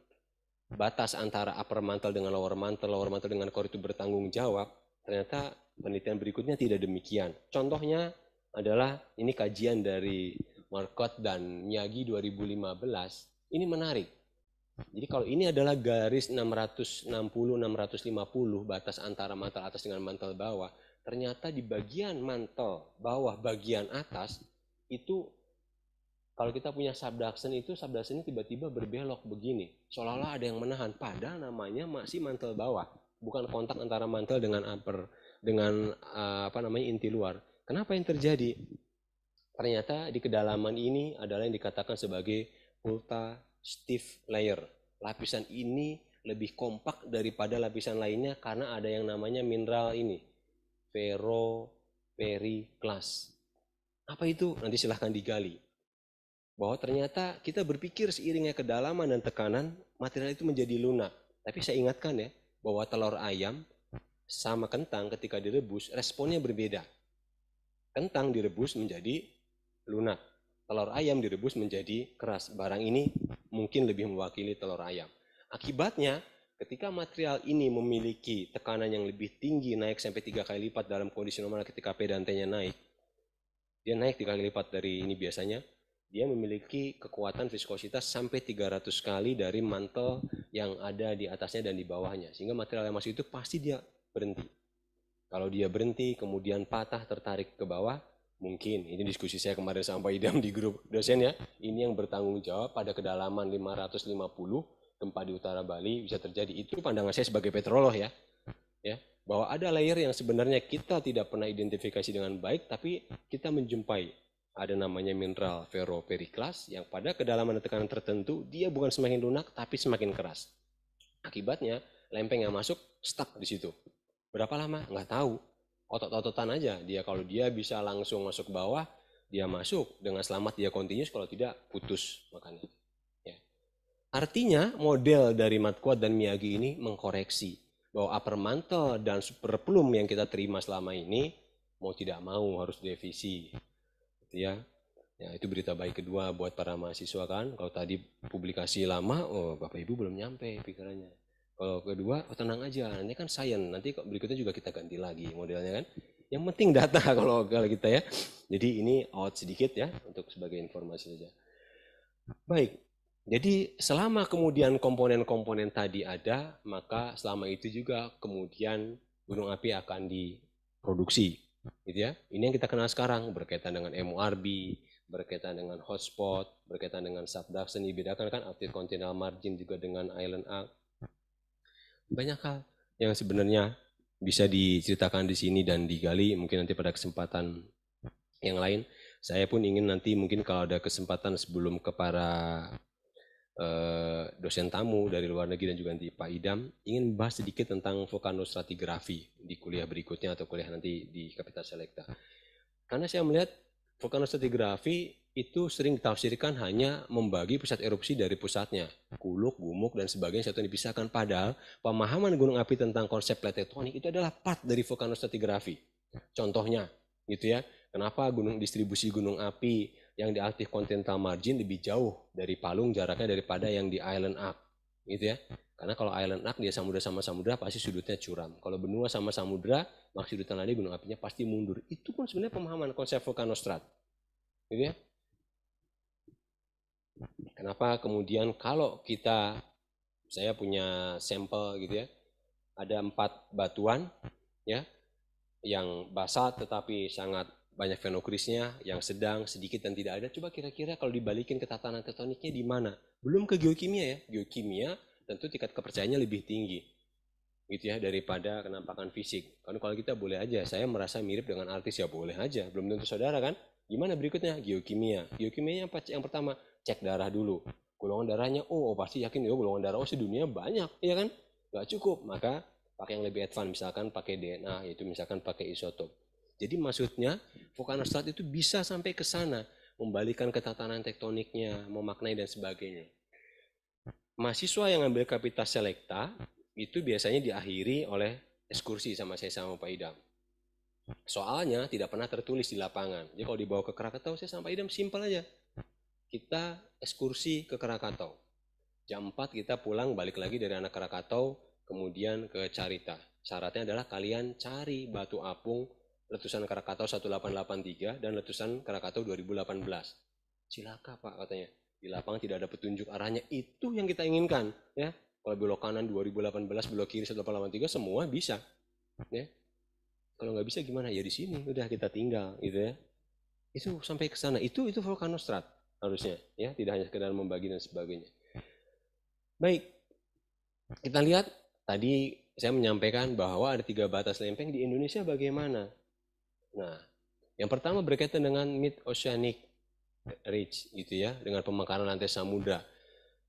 S2: batas antara upper mantle dengan lower mantle dengan core itu bertanggung jawab, ternyata penelitian berikutnya tidak demikian. Contohnya adalah ini kajian dari Marcotte dan Miyagi 2015. Ini menarik. Jadi kalau ini adalah garis 660-650 batas antara mantel atas dengan mantel bawah, ternyata di bagian mantel bawah bagian atas itu kalau kita punya subduction itu subduction tiba-tiba berbelok begini, seolah-olah ada yang menahan, padahal namanya masih mantel bawah, bukan kontak antara mantel dengan upper dengan apa namanya inti luar. Kenapa yang terjadi? Ternyata di kedalaman ini adalah yang dikatakan sebagai ultra stiff layer. Lapisan ini lebih kompak daripada lapisan lainnya karena ada yang namanya mineral ini, ferroperiklas. Apa itu? Nanti silahkan digali. Bahwa ternyata kita berpikir seiringnya kedalaman dan tekanan, material itu menjadi lunak. Tapi saya ingatkan ya, bahwa telur ayam sama kentang ketika direbus, responnya berbeda. Kentang direbus menjadi lunak. Telur ayam direbus menjadi keras. Barang ini mungkin lebih mewakili telur ayam. Akibatnya, ketika material ini memiliki tekanan yang lebih tinggi, naik sampai 3 kali lipat dalam kondisi normal ketika P dan T-nya naik, dia naik 3 kali lipat dari ini biasanya, dia memiliki kekuatan viskositas sampai 300 kali dari mantel yang ada di atasnya dan di bawahnya. Sehingga material yang masuk itu pasti dia berhenti. Kalau dia berhenti, kemudian patah, tertarik ke bawah, mungkin, ini diskusi saya kemarin sama Pak Idam di grup dosen ya, ini yang bertanggung jawab pada kedalaman 550, gempa di utara Bali bisa terjadi. Itu pandangan saya sebagai petrolog ya. Bahwa ada layer yang sebenarnya kita tidak pernah identifikasi dengan baik, tapi kita menjumpai. Ada namanya mineral ferroperiklas yang pada kedalaman dan tekanan tertentu dia bukan semakin lunak tapi semakin keras. Akibatnya lempeng yang masuk stuck di situ. Berapa lama? Nggak tahu. Otot-ototan aja. Dia kalau dia bisa langsung masuk ke bawah, dia masuk dengan selamat, dia continuous, kalau tidak putus makanya. Ya. Artinya model dari Marcotte dan Miyagi ini mengkoreksi bahwa upper mantle dan super plume yang kita terima selama ini mau tidak mau harus direvisi, gitu ya. Ya, itu berita baik kedua buat para mahasiswa kan. Kalau tadi publikasi lama, oh Bapak Ibu belum nyampe pikirannya. Kalau kedua, oh tenang aja, nanti kan science, nanti berikutnya juga kita ganti lagi modelnya kan. Yang penting data kalau kita ya. Jadi ini out sedikit ya untuk sebagai informasi saja. Baik, jadi selama kemudian komponen-komponen tadi ada, maka selama itu juga kemudian gunung api akan diproduksi, gitu ya. Ini yang kita kenal sekarang berkaitan dengan MORB, berkaitan dengan hotspot, berkaitan dengan subduction, dibedakan kan active continental margin juga dengan island arc. Banyak hal yang sebenarnya bisa diceritakan di sini dan digali mungkin nanti pada kesempatan yang lain. Saya pun ingin nanti mungkin kalau ada kesempatan sebelum ke para dosen tamu dari luar negeri dan juga nanti Pak Idam ingin membahas sedikit tentang vulkanostratigrafi di kuliah berikutnya atau kuliah nanti di Kapital Selekta. Karena saya melihat vulkanostratigrafi itu sering ditafsirkan hanya membagi pusat erupsi dari pusatnya, kuluk, gumuk dan sebagainya satu yang dipisahkan. Padahal pemahaman gunung api tentang konsep plate tektonik itu adalah part dari vulkanostratigrafi. Contohnya, gitu ya. Kenapa distribusi gunung api yang di active continental margin lebih jauh dari palung jaraknya daripada yang di island arc, gitu ya. Karena kalau island arc dia samudra sama samudra pasti sudutnya curam. Kalau benua sama samudra, maka sudutnya lagi gunung apinya pasti mundur. Itu pun sebenarnya pemahaman konsep vulkanostrat, gitu ya. Kenapa kemudian kalau saya punya sampel gitu ya, ada 4 batuan ya, yang basat tetapi sangat banyak fenokrisnya, yang sedang, sedikit dan tidak ada. Coba kira-kira kalau dibalikin ke tatanan tektoniknya di mana? Belum ke geokimia ya. Geokimia tentu tingkat kepercayaannya lebih tinggi gitu ya daripada kenampakan fisik. Karena kalau kita boleh aja, saya merasa mirip dengan artis ya boleh aja. Belum tentu saudara kan? Gimana berikutnya? Geokimia. Geokimianya apa? Yang pertama, cek darah dulu. Golongan darahnya, oh pasti yakin ya golongan darah sedunia banyak, ya kan? Gak cukup, maka pakai yang lebih advance, misalkan pakai DNA, yaitu misalkan pakai isotop. Jadi maksudnya vulkanostrat itu bisa sampai ke sana, membalikan ketatanan tektoniknya, memaknai dan sebagainya. Mahasiswa yang ambil Kapitas Selekta itu biasanya diakhiri oleh ekskursi sama saya sama Pak Idam. Soalnya tidak pernah tertulis di lapangan. Jadi kalau dibawa ke Krakatau, saya sama Pak Idam simpel aja. Kita ekskursi ke Krakatau. Jam 4 kita pulang balik lagi dari anak Krakatau, kemudian ke Carita. Syaratnya adalah kalian cari batu apung letusan Krakatau 1883 dan letusan Krakatau 2018. Silakan Pak katanya. Di lapangan tidak ada petunjuk arahnya. Itu yang kita inginkan. Ya. Kalau belok kanan 2018, belok kiri 1883 semua bisa. Ya. Kalau nggak bisa gimana? Ya di sini udah kita tinggal gitu ya. Itu sampai ke sana. Itu vulkanostrat harusnya. Ya, tidak hanya sekedar membagi dan sebagainya. Baik, kita lihat tadi saya menyampaikan bahwa ada 3 batas lempeng di Indonesia bagaimana. Nah, yang pertama berkaitan dengan mid-oceanic ridge gitu ya, dengan pemekaran lantai samudra.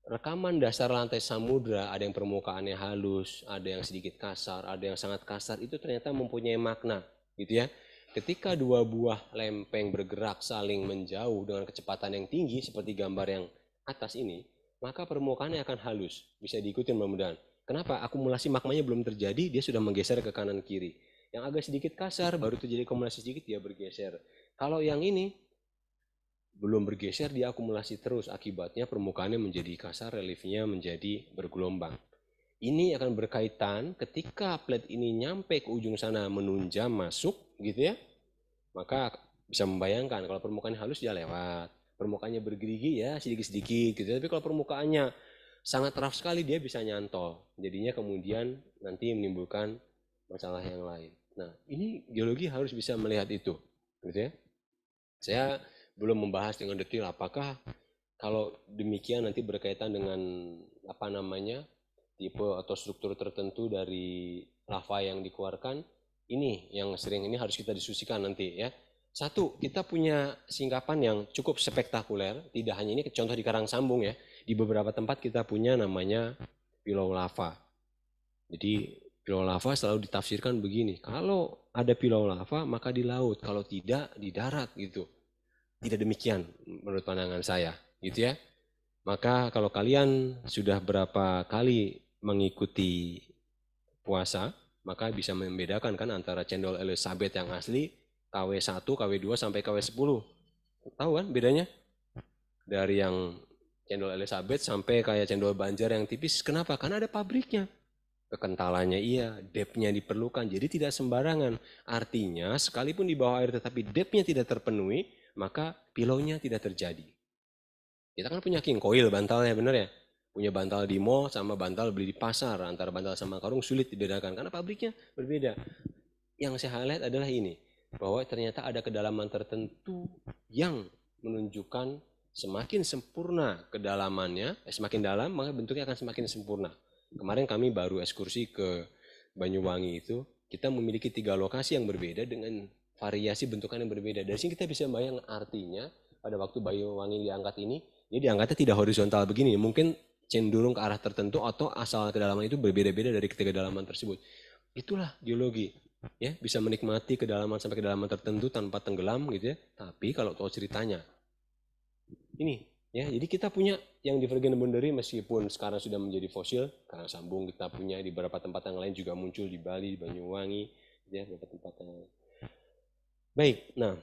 S2: Rekaman dasar lantai samudra ada yang permukaannya halus, ada yang sedikit kasar, ada yang sangat kasar, itu ternyata mempunyai makna gitu ya. Ketika 2 buah lempeng bergerak saling menjauh dengan kecepatan yang tinggi seperti gambar yang atas ini, maka permukaannya akan halus. Bisa diikuti mudah-mudahan. Kenapa? Akumulasi magmanya belum terjadi, dia sudah menggeser ke kanan kiri. Yang agak sedikit kasar, baru terjadi akumulasi sedikit, dia bergeser. Kalau yang ini, belum bergeser, dia akumulasi terus. Akibatnya permukaannya menjadi kasar, reliefnya menjadi bergelombang. Ini akan berkaitan ketika plate ini nyampe ke ujung sana menunjam masuk gitu ya. Maka bisa membayangkan kalau permukaannya halus dia lewat. Permukaannya bergerigi ya sedikit-sedikit gitu. Tapi kalau permukaannya sangat rough sekali dia bisa nyantol. Jadinya kemudian nanti menimbulkan masalah yang lain. Nah, ini geologi harus bisa melihat itu, gitu ya. Saya belum membahas dengan detail apakah kalau demikian nanti berkaitan dengan apa namanya tipe atau struktur tertentu dari lava yang dikeluarkan. Ini yang sering ini harus kita diskusikan nanti ya. Satu, kita punya singkapan yang cukup spektakuler, tidak hanya ini contoh di Karang Sambung ya. Di beberapa tempat kita punya namanya pilau lava. Jadi pilau lava selalu ditafsirkan begini, kalau ada pilau lava maka di laut, kalau tidak di darat gitu. Tidak demikian menurut pandangan saya, gitu ya. Maka kalau kalian sudah berapa kali mengikuti puasa, maka bisa membedakan kan antara cendol Elizabeth yang asli, KW1, KW2 sampai KW10. Tahu kan bedanya? Dari yang cendol Elizabeth sampai kayak cendol Banjar yang tipis. Kenapa? Karena ada pabriknya. Kekentalannya iya, depthnya diperlukan, jadi tidak sembarangan. Artinya, sekalipun di bawah air tetapi depthnya tidak terpenuhi, maka pilaunya tidak terjadi. Kita kan punya king coil bantalnya, bener ya? Punya bantal di mall sama bantal beli di pasar, antara bantal sama karung sulit dibedakan, karena pabriknya berbeda. Yang saya highlight adalah ini, bahwa ternyata ada kedalaman tertentu yang menunjukkan semakin sempurna kedalamannya, semakin dalam, maka bentuknya akan semakin sempurna. Kemarin kami baru ekskursi ke Banyuwangi itu, kita memiliki 3 lokasi yang berbeda dengan variasi bentukan yang berbeda. Dari sini kita bisa bayang artinya pada waktu Banyuwangi diangkat ini, dia diangkatnya tidak horizontal begini, mungkin cenderung ke arah tertentu atau asal kedalaman itu berbeda-beda dari ketiga kedalaman tersebut. Itulah geologi, ya, bisa menikmati kedalaman sampai kedalaman tertentu tanpa tenggelam gitu ya. Tapi kalau tahu ceritanya, ini ya, jadi kita punya yang di Virgin Boundary meskipun sekarang sudah menjadi fosil, karena sambung kita punya di beberapa tempat yang lain juga muncul di Bali, di Banyuwangi, ya, beberapa tempat yang lain. Baik, nah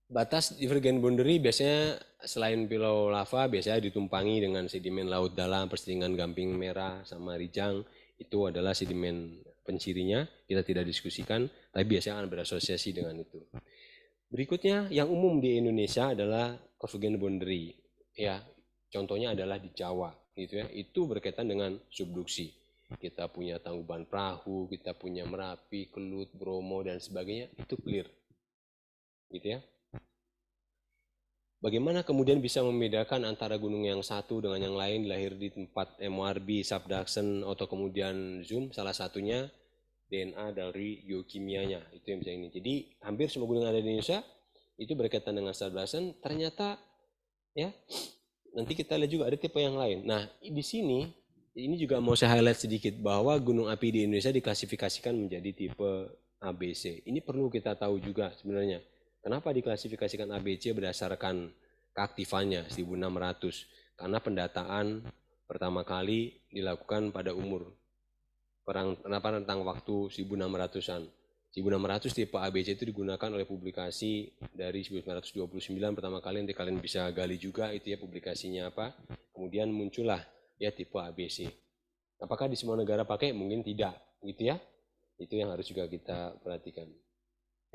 S2: batas di Virgin Boundary biasanya selain pulau lava biasanya ditumpangi dengan sedimen laut dalam, perseringan gamping merah sama rijang, itu adalah sedimen pencirinya, kita tidak diskusikan, tapi biasanya akan berasosiasi dengan itu. Berikutnya yang umum di Indonesia adalah Virgin Boundary, ya. Contohnya adalah di Jawa, gitu ya. Itu berkaitan dengan subduksi. Kita punya Tangkuban Perahu, kita punya Merapi, Kelut, Bromo dan sebagainya, itu clear. Gitu ya. Bagaimana kemudian bisa membedakan antara gunung yang satu dengan yang lain lahir di tempat MORB, subduction, atau kemudian zoom, salah satunya DNA dari geokimianya, itu yang bisa ini. Jadi hampir semua gunung yang ada di Indonesia itu berkaitan dengan subduction, ternyata ya nanti kita lihat juga ada tipe yang lain. Nah di sini ini juga mau saya highlight sedikit bahwa gunung api di Indonesia diklasifikasikan menjadi tipe ABC. Ini perlu kita tahu juga sebenarnya. Kenapa diklasifikasikan ABC berdasarkan keaktifannya 1600? Karena pendataan pertama kali dilakukan pada umur rentang waktu 1600-an. 1600 tipe ABC itu digunakan oleh publikasi dari 1929 pertama kali, nanti kalian bisa gali juga itu ya publikasinya apa. Kemudian muncullah ya tipe ABC. Apakah di semua negara pakai? Mungkin tidak, gitu ya. Itu yang harus juga kita perhatikan.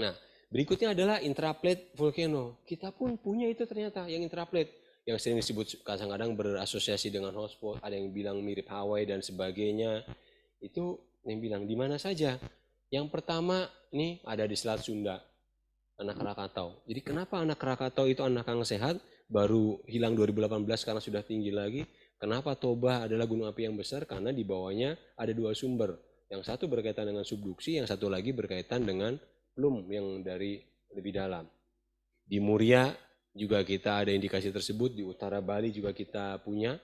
S2: Nah, berikutnya adalah intraplate volcano. Kita pun punya itu ternyata yang intraplate, yang sering disebut kadang-kadang berasosiasi dengan hotspot. Ada yang bilang mirip Hawaii dan sebagainya. Itu yang bilang di mana saja. Yang pertama ini ada di Selat Sunda, anak Krakatau. Jadi kenapa anak Krakatau itu anak yang sehat, baru hilang 2018 sekarang sudah tinggi lagi. Kenapa Toba adalah gunung api yang besar? Karena di bawahnya ada 2 sumber. Yang satu berkaitan dengan subduksi, yang satu lagi berkaitan dengan plum yang dari lebih dalam. Di Muria juga kita ada indikasi tersebut, di utara Bali juga kita punya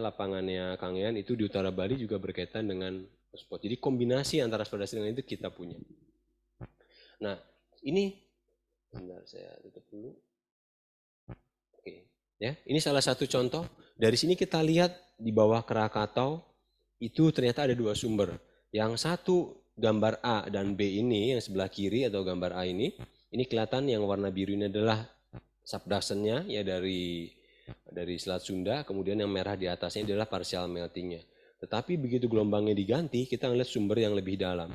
S2: lapangannya Kang Yan itu di utara Bali juga berkaitan dengan spot. Jadi kombinasi antara spot dengan itu kita punya. Nah, ini bentar saya tutup dulu. Oke, ya. Ini salah satu contoh. Dari sini kita lihat di bawah Krakatau itu ternyata ada 2 sumber. Yang satu gambar A dan B ini yang sebelah kiri atau gambar A ini kelihatan yang warna biru ini adalah subduction-nya ya dari Selat Sunda, kemudian yang merah di atasnya adalah partial meltingnya. Tetapi begitu gelombangnya diganti, kita melihat sumber yang lebih dalam,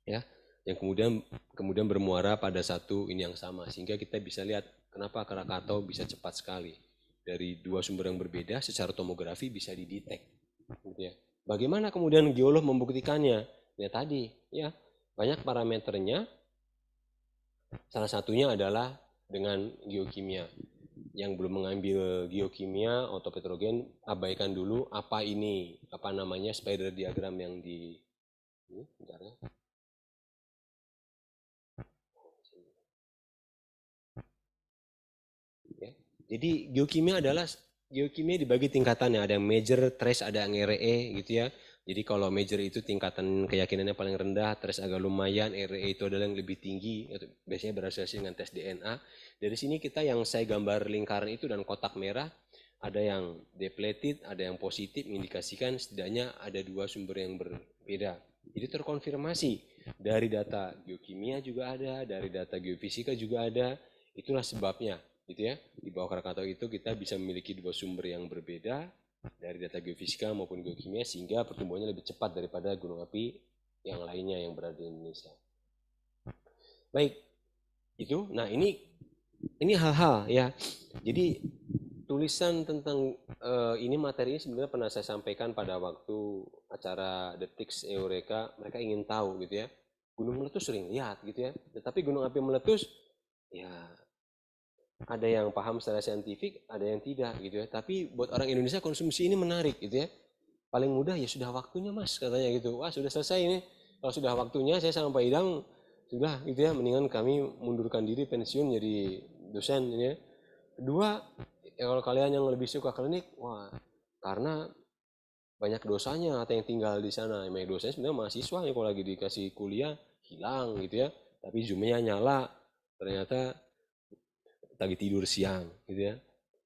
S2: ya, yang kemudian bermuara pada satu ini yang sama, sehingga kita bisa lihat kenapa Krakatau bisa cepat sekali dari 2 sumber yang berbeda secara tomografi bisa didetek, gitu ya. Bagaimana kemudian geolog membuktikannya? Ya tadi, ya banyak parameternya. Salah satunya adalah dengan geokimia. Yang belum mengambil geokimia atau petrogen, abaikan dulu apa ini, apa namanya spider diagram yang di ini, bentar ya. Ya. Jadi geokimia dibagi tingkatannya, ada yang major, trace, ada yang RE gitu ya. Jadi kalau major itu tingkatan keyakinannya paling rendah, trace agak lumayan, RE itu adalah yang lebih tinggi, biasanya berasosiasi dengan tes DNA. Dari sini kita yang saya gambar lingkaran itu dan kotak merah ada yang depleted, ada yang positif, mengindikasikan setidaknya ada dua sumber yang berbeda. Jadi terkonfirmasi dari data geokimia juga ada, dari data geofisika juga ada. Itulah sebabnya, gitu ya. Di bawah Krakatau itu kita bisa memiliki dua sumber yang berbeda dari data geofisika maupun geokimia, sehingga pertumbuhannya lebih cepat daripada gunung api yang lainnya yang berada di Indonesia. Baik, itu. Nah, ini hal-hal ya. Jadi tulisan tentang ini materi ini sebenarnya pernah saya sampaikan pada waktu acara Detik Eureka. Mereka ingin tahu gitu ya. Gunung meletus sering lihat gitu ya. Tetapi gunung api meletus ya ada yang paham secara saintifik, ada yang tidak gitu ya. Tapi buat orang Indonesia konsumsi ini menarik gitu ya. Paling mudah ya sudah waktunya Mas katanya gitu. Wah, sudah selesai ini. Kalau sudah waktunya saya sama Pak Idam sudah gitu ya, mendingan kami mundurkan diri pensiun jadi dosen ya. Kedua, ya kalau kalian yang lebih suka klinik, wah karena banyak dosanya atau yang tinggal di sana. Banyak dosanya sebenarnya mahasiswa ya kalau lagi dikasih kuliah hilang gitu ya. Tapi zoomnya nyala, ternyata lagi tidur siang gitu ya.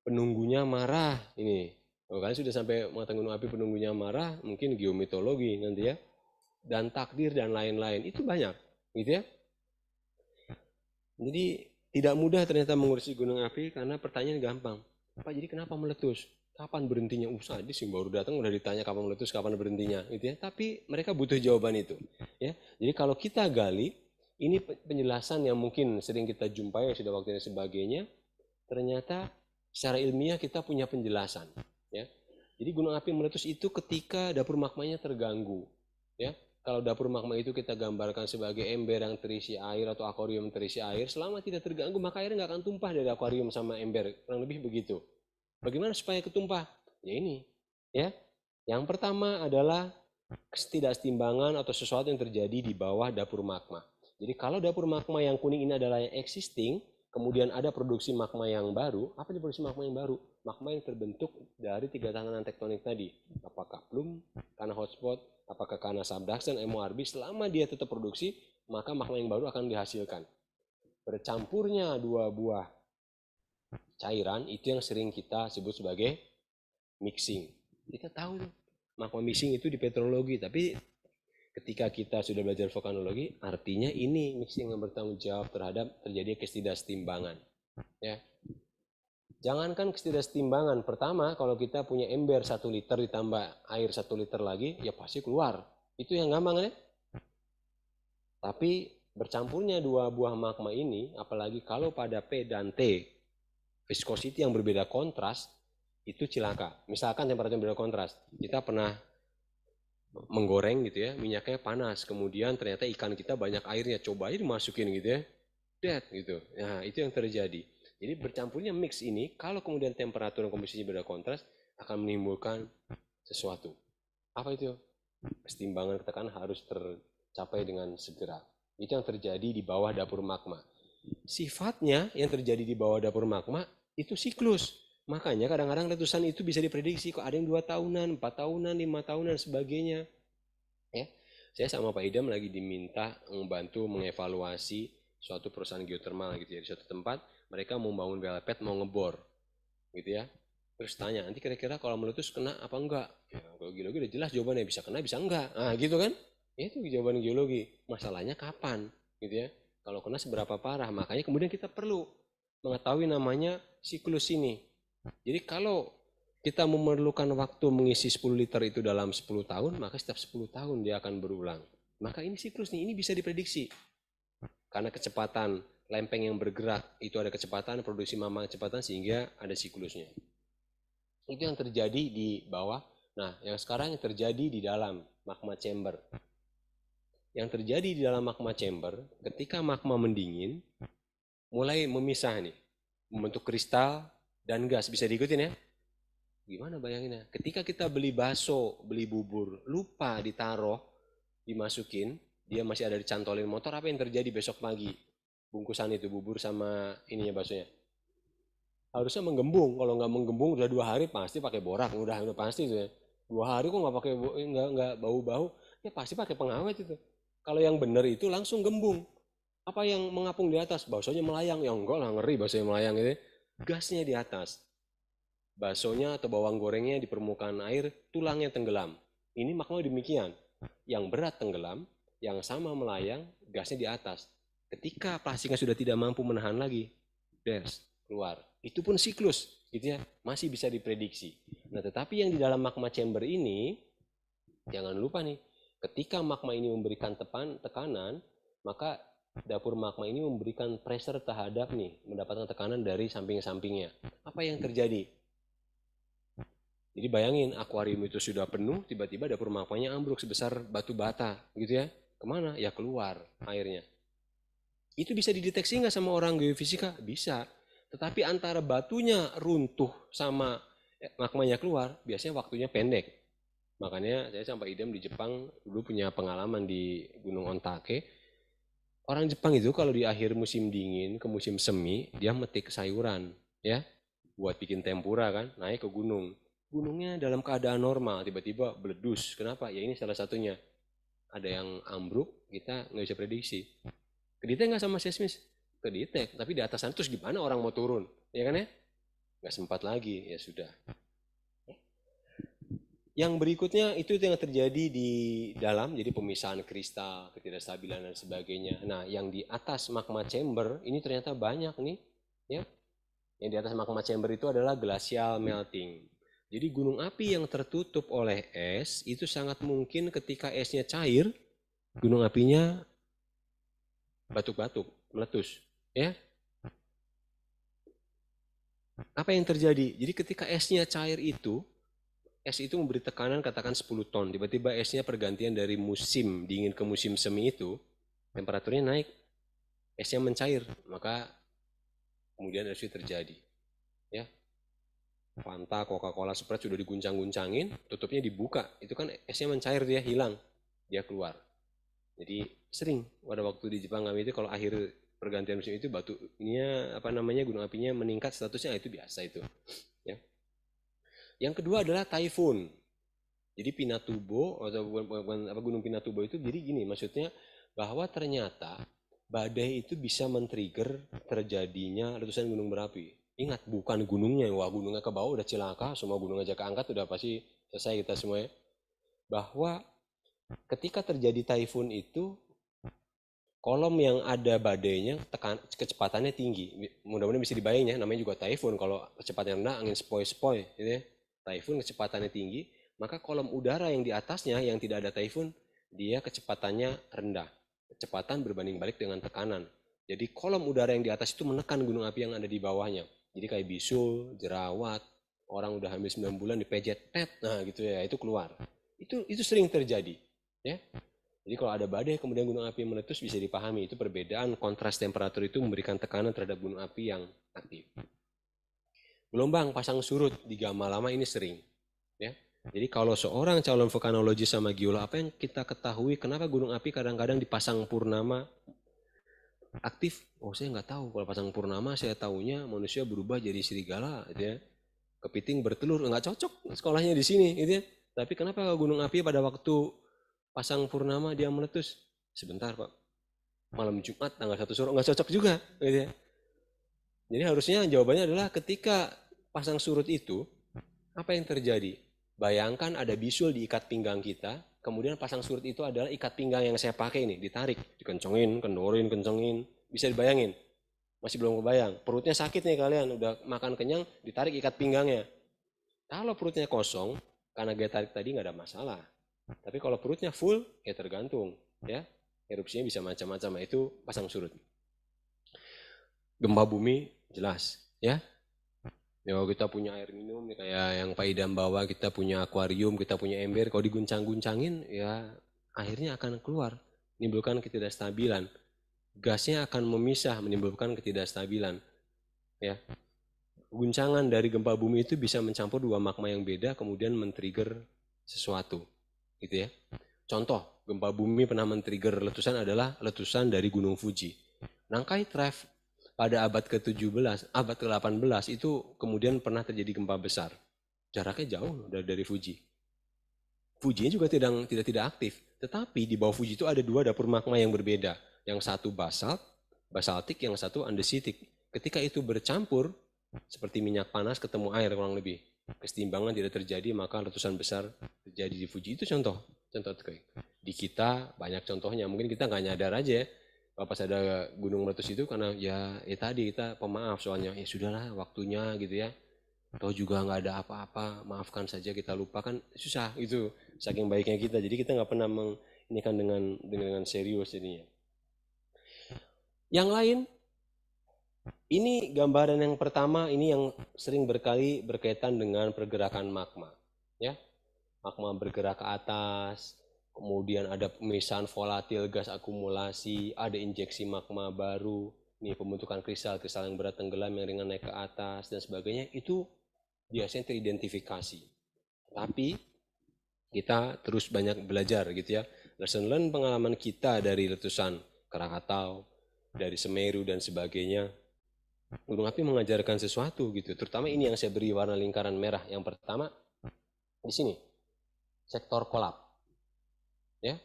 S2: Penunggunya marah ini. Kalau kalian sudah sampai mata gunung api penunggunya marah, mungkin geomitologi nanti ya. Dan takdir dan lain-lain itu banyak gitu ya. Jadi tidak mudah ternyata mengurusi gunung api karena pertanyaan gampang. Pak, jadi kenapa meletus? Kapan berhentinya? Sadis sih baru datang udah ditanya kapan meletus, kapan berhentinya, gitu ya. Tapi mereka butuh jawaban itu, ya. Jadi kalau kita gali, ini penjelasan yang mungkin sering kita jumpai sudah waktunya sebagainya. Ternyata secara ilmiah kita punya penjelasan, ya. Jadi gunung api meletus itu ketika dapur magmanya terganggu, ya. Kalau dapur magma itu kita gambarkan sebagai ember yang terisi air atau akuarium terisi air, selama tidak terganggu maka airnya nggak akan tumpah dari akuarium sama ember, kurang lebih begitu. Bagaimana supaya ketumpah? Ya ini, ya. Yang pertama adalah ketidakseimbangan atau sesuatu yang terjadi di bawah dapur magma. Jadi kalau dapur magma yang kuning ini adalah yang existing, kemudian ada produksi magma yang baru, apa itu produksi magma yang baru? Magma yang terbentuk dari tiga tatanan tektonik tadi. Apakah plume, karena hotspot, apakah karena subduction, MORB, selama dia tetap produksi, maka magma yang baru akan dihasilkan. Bercampurnya dua buah cairan itu yang sering kita sebut sebagai mixing. Kita tahu tuh, magma mixing itu di petrologi, tapi ketika kita sudah belajar vulkanologi, artinya ini mixing yang bertanggung jawab terhadap terjadi ketidakseimbangan. Ya. Jangankan ketidakseimbangan, pertama kalau kita punya ember 1 liter ditambah air 1 liter lagi, ya pasti keluar. Itu yang gampang ya. Tapi bercampurnya dua buah magma ini, apalagi kalau pada P dan T, viscosity yang berbeda kontras, itu cilaka. Misalkan temperatur yang berbeda kontras, kita pernah menggoreng gitu ya, minyaknya panas, kemudian ternyata ikan kita banyak airnya, coba aja dimasukin gitu ya, dead gitu. Nah itu yang terjadi. Jadi bercampurnya mix ini, kalau kemudian temperatur dan komposisi beda kontras, akan menimbulkan sesuatu. Apa itu? Keseimbangan tekanan harus tercapai dengan segera. Itu yang terjadi di bawah dapur magma. Sifatnya yang terjadi di bawah dapur magma itu siklus. Makanya kadang-kadang letusan itu bisa diprediksi kok ada yang 2 tahunan, 4 tahunan, 5 tahunan dan sebagainya. Ya. Saya sama Pak Idam lagi diminta membantu mengevaluasi suatu perusahaan geotermal gitu ya, di suatu tempat mereka mau bangun well-pad, mau ngebor gitu ya. Terus tanya, nanti kira-kira kalau meletus kena apa enggak? Ya, kalau geologi udah jelas jawabannya, bisa kena bisa enggak. Nah gitu kan. Itu jawaban geologi. Masalahnya kapan gitu ya. Kalau kena seberapa parah. Makanya kemudian kita perlu mengetahui namanya siklus ini. Jadi kalau kita memerlukan waktu mengisi 10 liter itu dalam 10 tahun, maka setiap 10 tahun dia akan berulang. Maka ini siklus nih, ini bisa diprediksi. Karena kecepatan lempeng yang bergerak, itu ada kecepatan, produksi mama kecepatan sehingga ada siklusnya. Itu yang terjadi di bawah. Nah, yang sekarang yang terjadi di dalam magma chamber. Yang terjadi di dalam magma chamber, ketika magma mendingin, mulai memisah nih, membentuk kristal dan gas. Bisa diikutin ya? Gimana bayanginnya? Ketika kita beli bakso, beli bubur, lupa ditaruh, dimasukin, dia masih ada dicantolin motor, apa yang terjadi besok pagi? Bungkusan itu bubur sama ininya baksonya. Harusnya menggembung, kalau nggak menggembung udah 2 hari pasti pakai borak, udah pasti itu ya. 2 hari kok nggak pakai nggak bau-bau, ya pasti pakai pengawet itu. Kalau yang benar itu langsung gembung. Apa yang mengapung di atas? Baksonya melayang, ya enggak lah ngeri baksonya melayang itu. Gasnya di atas. baksonya atau bawang gorengnya di permukaan air, tulangnya tenggelam. Ini magma demikian. Yang berat tenggelam, yang sama melayang, gasnya di atas. Ketika plastiknya sudah tidak mampu menahan lagi, keluar. Itu pun siklus, gitu ya, masih bisa diprediksi. Nah, tetapi yang di dalam magma chamber ini, jangan lupa nih, ketika magma ini memberikan tekanan, maka dapur magma ini memberikan pressure terhadap nih, mendapatkan tekanan dari samping-sampingnya. Apa yang terjadi? Jadi bayangin, akuarium itu sudah penuh, tiba-tiba dapur magmanya ambruk sebesar batu bata, gitu ya. Kemana? Ya keluar airnya. Itu bisa dideteksi nggak sama orang geofisika? Bisa. Tetapi antara batunya runtuh sama magmanya keluar, biasanya waktunya pendek. Makanya saya sampai idam di Jepang dulu punya pengalaman di Gunung Ontake. Orang Jepang itu kalau di akhir musim dingin ke musim semi, dia metik sayuran, ya, buat bikin tempura kan, naik ke gunung. Gunungnya dalam keadaan normal, tiba-tiba beledus. Kenapa? Ya ini salah satunya. Ada yang ambruk, kita nggak bisa prediksi. Kedetek nggak sama seismis? Kedetek, tapi di atas sana terus gimana orang mau turun? Ya kan ya? Nggak sempat lagi, ya sudah. Yang berikutnya itu yang terjadi di dalam, jadi pemisahan kristal, ketidakstabilan dan sebagainya. Nah, yang di atas magma chamber ini ternyata banyak nih, ya. Yang di atas magma chamber itu adalah glacial melting. Jadi gunung api yang tertutup oleh es itu sangat mungkin ketika esnya cair, gunung apinya batuk-batuk, meletus, ya. Apa yang terjadi? Jadi ketika esnya cair itu, es itu memberi tekanan katakan 10 ton. Tiba-tiba esnya pergantian dari musim dingin ke musim semi itu, temperaturnya naik, esnya mencair, maka kemudian erupsi terjadi. Ya, Fanta, Coca-Cola, Sprite sudah diguncang-guncangin, tutupnya dibuka, itu kan esnya mencair, dia hilang, dia keluar. Jadi sering pada waktu di Jepang kami itu kalau akhir pergantian musim itu batunya gunung apinya meningkat statusnya, itu biasa itu. Ya. Yang kedua adalah typhoon. Jadi Pinatubo atau Gunung Pinatubo itu jadi gini, maksudnya bahwa ternyata badai itu bisa men-trigger terjadinya letusan gunung berapi. Ingat, bukan gunungnya, wah gunungnya ke bawah udah cilaka, semua gunung aja keangkat udah pasti selesai kita semuanya. Bahwa ketika terjadi typhoon itu, kolom yang ada badainya kecepatannya tinggi. Mudah-mudahan bisa dibayangin ya, namanya juga typhoon. Kalau kecepatannya rendah, angin sepoi-sepoi, gitu ya. Typhoon kecepatannya tinggi, maka kolom udara yang di atasnya yang tidak ada typhoon, dia kecepatannya rendah. Kecepatan berbanding balik dengan tekanan. Jadi kolom udara yang di atas itu menekan gunung api yang ada di bawahnya. Jadi kayak bisul, jerawat, orang udah hamil 9 bulan dipejet, nah gitu ya, itu keluar. Itu sering terjadi, ya. Jadi kalau ada badai kemudian gunung api meletus bisa dipahami, itu perbedaan kontras temperatur itu memberikan tekanan terhadap gunung api yang aktif. Gelombang pasang surut di Gama Lama ini sering, ya. Jadi kalau seorang calon vulkanologi sama geolog, apa yang kita ketahui kenapa gunung api kadang-kadang dipasang purnama aktif? Oh, saya nggak tahu. Kalau pasang purnama saya tahunya manusia berubah jadi serigala, gitu ya. Kepiting bertelur, nggak cocok sekolahnya di sini, gitu ya. Tapi kenapa gunung api pada waktu pasang purnama dia meletus? Sebentar Pak, malam Jumat tanggal 1 Suro, nggak cocok juga, gitu ya. Jadi harusnya jawabannya adalah ketika pasang surut itu, apa yang terjadi? Bayangkan ada bisul di ikat pinggang kita, kemudian pasang surut itu adalah ikat pinggang yang saya pakai ini, ditarik, dikencengin, kendorin, kencengin, bisa dibayangin? Masih belum kebayang, perutnya sakit nih kalian, udah makan kenyang, ditarik ikat pinggangnya. Kalau perutnya kosong, karena gaya tarik tadi nggak ada masalah. Tapi kalau perutnya full, ya tergantung, ya. Erupsinya bisa macam-macam, itu pasang surut. Gempa bumi jelas, ya. Ya kita punya air minum kayak yang Pak Idam bawa, kita punya akuarium, kita punya ember, kalau diguncang-guncangin ya akhirnya akan keluar, menimbulkan ketidakstabilan. Gasnya akan memisah, menimbulkan ketidakstabilan. Ya. Guncangan dari gempa bumi itu bisa mencampur dua magma yang beda kemudian men-trigger sesuatu. Gitu ya. Contoh, gempa bumi pernah men-trigger letusan adalah letusan dari Gunung Fuji. Nangkai Tref pada abad ke-17, abad ke-18 itu kemudian pernah terjadi gempa besar. Jaraknya jauh dari Fuji. Fujinya juga tidak aktif. Tetapi di bawah Fuji itu ada dua dapur magma yang berbeda. Yang satu basaltik, yang satu andesitik. Ketika itu bercampur, Seperti minyak panas ketemu air kurang lebih. Kesetimbangan tidak terjadi, maka letusan besar terjadi di Fuji. Itu contoh terkait. Di kita banyak contohnya, mungkin kita nggak nyadar aja ya. Pas ada gunung meletus itu karena ya tadi kita pemaaf soalnya ya sudahlah waktunya gitu ya. Atau juga nggak ada apa-apa, maafkan saja kita lupa kan susah itu saking baiknya kita. Jadi kita nggak pernah ini kan dengan serius jadinya. Yang lain, ini gambaran yang pertama ini yang sering berkali berkaitan dengan pergerakan magma, ya. Magma bergerak ke atas, kemudian ada pemisahan volatil gas akumulasi, ada injeksi magma baru, nih pembentukan kristal yang berat tenggelam yang ringan naik ke atas dan sebagainya itu biasanya teridentifikasi. Tapi kita terus banyak belajar gitu ya. Lesson learn pengalaman kita dari letusan Krakatau, dari Semeru dan sebagainya. Gunung api mengajarkan sesuatu gitu. Terutama ini yang saya beri warna lingkaran merah. Yang pertama di sini sektor kolap. Ya.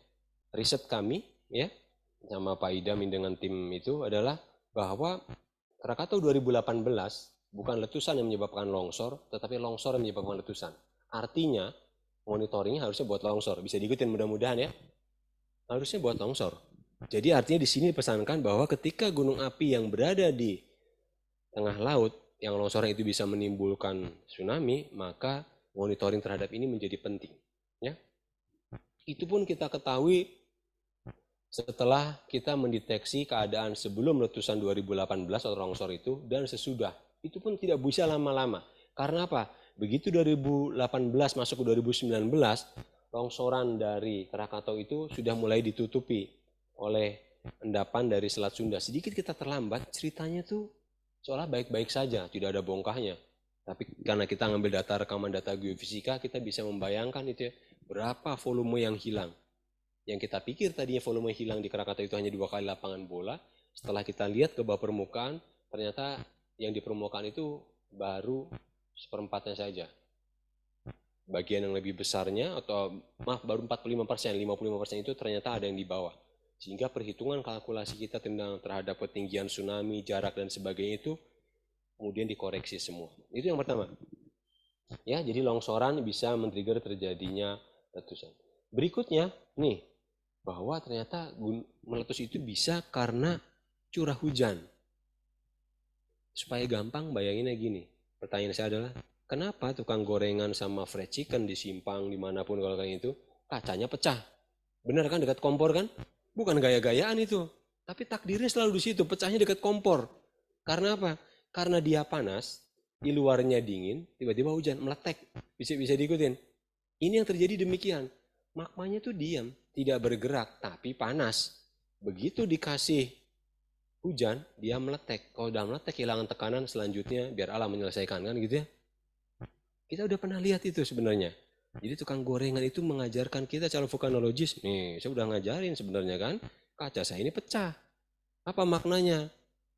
S2: Riset kami ya sama Pak Idam dengan tim itu adalah bahwa Krakatau 2018 bukan letusan yang menyebabkan longsor, tetapi longsor yang menyebabkan letusan. Artinya, monitoringnya harusnya buat longsor. Bisa diikutin mudah-mudahan ya. Harusnya buat longsor. Jadi artinya di sini dipesankan bahwa ketika gunung api yang berada di tengah laut, yang longsornya itu bisa menimbulkan tsunami, maka monitoring terhadap ini menjadi penting. Ya. Itu pun kita ketahui setelah kita mendeteksi keadaan sebelum letusan 2018 atau longsor itu dan sesudah. Itu pun tidak bisa lama-lama. Karena apa? Begitu 2018 masuk ke 2019, longsoran dari Krakatau itu sudah mulai ditutupi oleh endapan dari Selat Sunda. Sedikit kita terlambat, ceritanya tuh seolah baik-baik saja, tidak ada bongkahnya. Tapi karena kita ngambil data rekaman data geofisika, kita bisa membayangkan itu ya, berapa volume yang hilang. Yang kita pikir tadinya volume hilang di Krakatau itu hanya 2 kali lapangan bola, setelah kita lihat ke bawah permukaan, ternyata yang di permukaan itu baru seperempatnya saja. Bagian yang lebih besarnya, atau baru 45%, 55% itu ternyata ada yang di bawah. Sehingga perhitungan kalkulasi kita tentang terhadap ketinggian tsunami, jarak dan sebagainya itu kemudian dikoreksi semua. Itu yang pertama. Ya, jadi longsoran bisa men-trigger terjadinya letusan. Berikutnya, nih, bahwa ternyata meletus itu bisa karena curah hujan. Supaya gampang bayanginnya gini. Pertanyaan saya adalah, kenapa tukang gorengan sama fried chicken di Simpang dimanapun kalau kayak itu kacanya pecah? Benar kan dekat kompor kan? Bukan gaya-gayaan itu. Tapi takdirnya selalu di situ, pecahnya dekat kompor. Karena apa? Karena dia panas, di luarnya dingin, tiba-tiba hujan, meletek. Bisa diikutin. Ini yang terjadi demikian. Magmanya tuh diam, tidak bergerak, tapi panas. Begitu dikasih hujan, dia meletek. Kalau udah meletek, kehilangan tekanan selanjutnya, biar alam menyelesaikan kan gitu ya. Kita udah pernah lihat itu sebenarnya. Jadi tukang gorengan itu mengajarkan kita cara vulkanologis. Nih, saya udah ngajarin sebenarnya kan. Kaca saya ini pecah. Apa maknanya?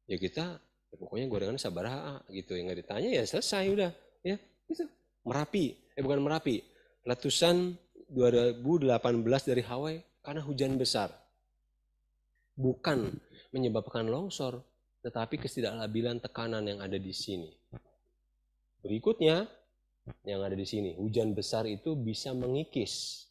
S2: Ya kita, ya pokoknya gorengan sabaraha gitu. Yang nggak ditanya ya selesai udah. Ya, gitu. Merapi, bukan Merapi. Letusan 2018 dari Hawaii karena hujan besar. Bukan menyebabkan longsor, tetapi ketidakstabilan tekanan yang ada di sini. Berikutnya, yang ada di sini, hujan besar itu bisa mengikis.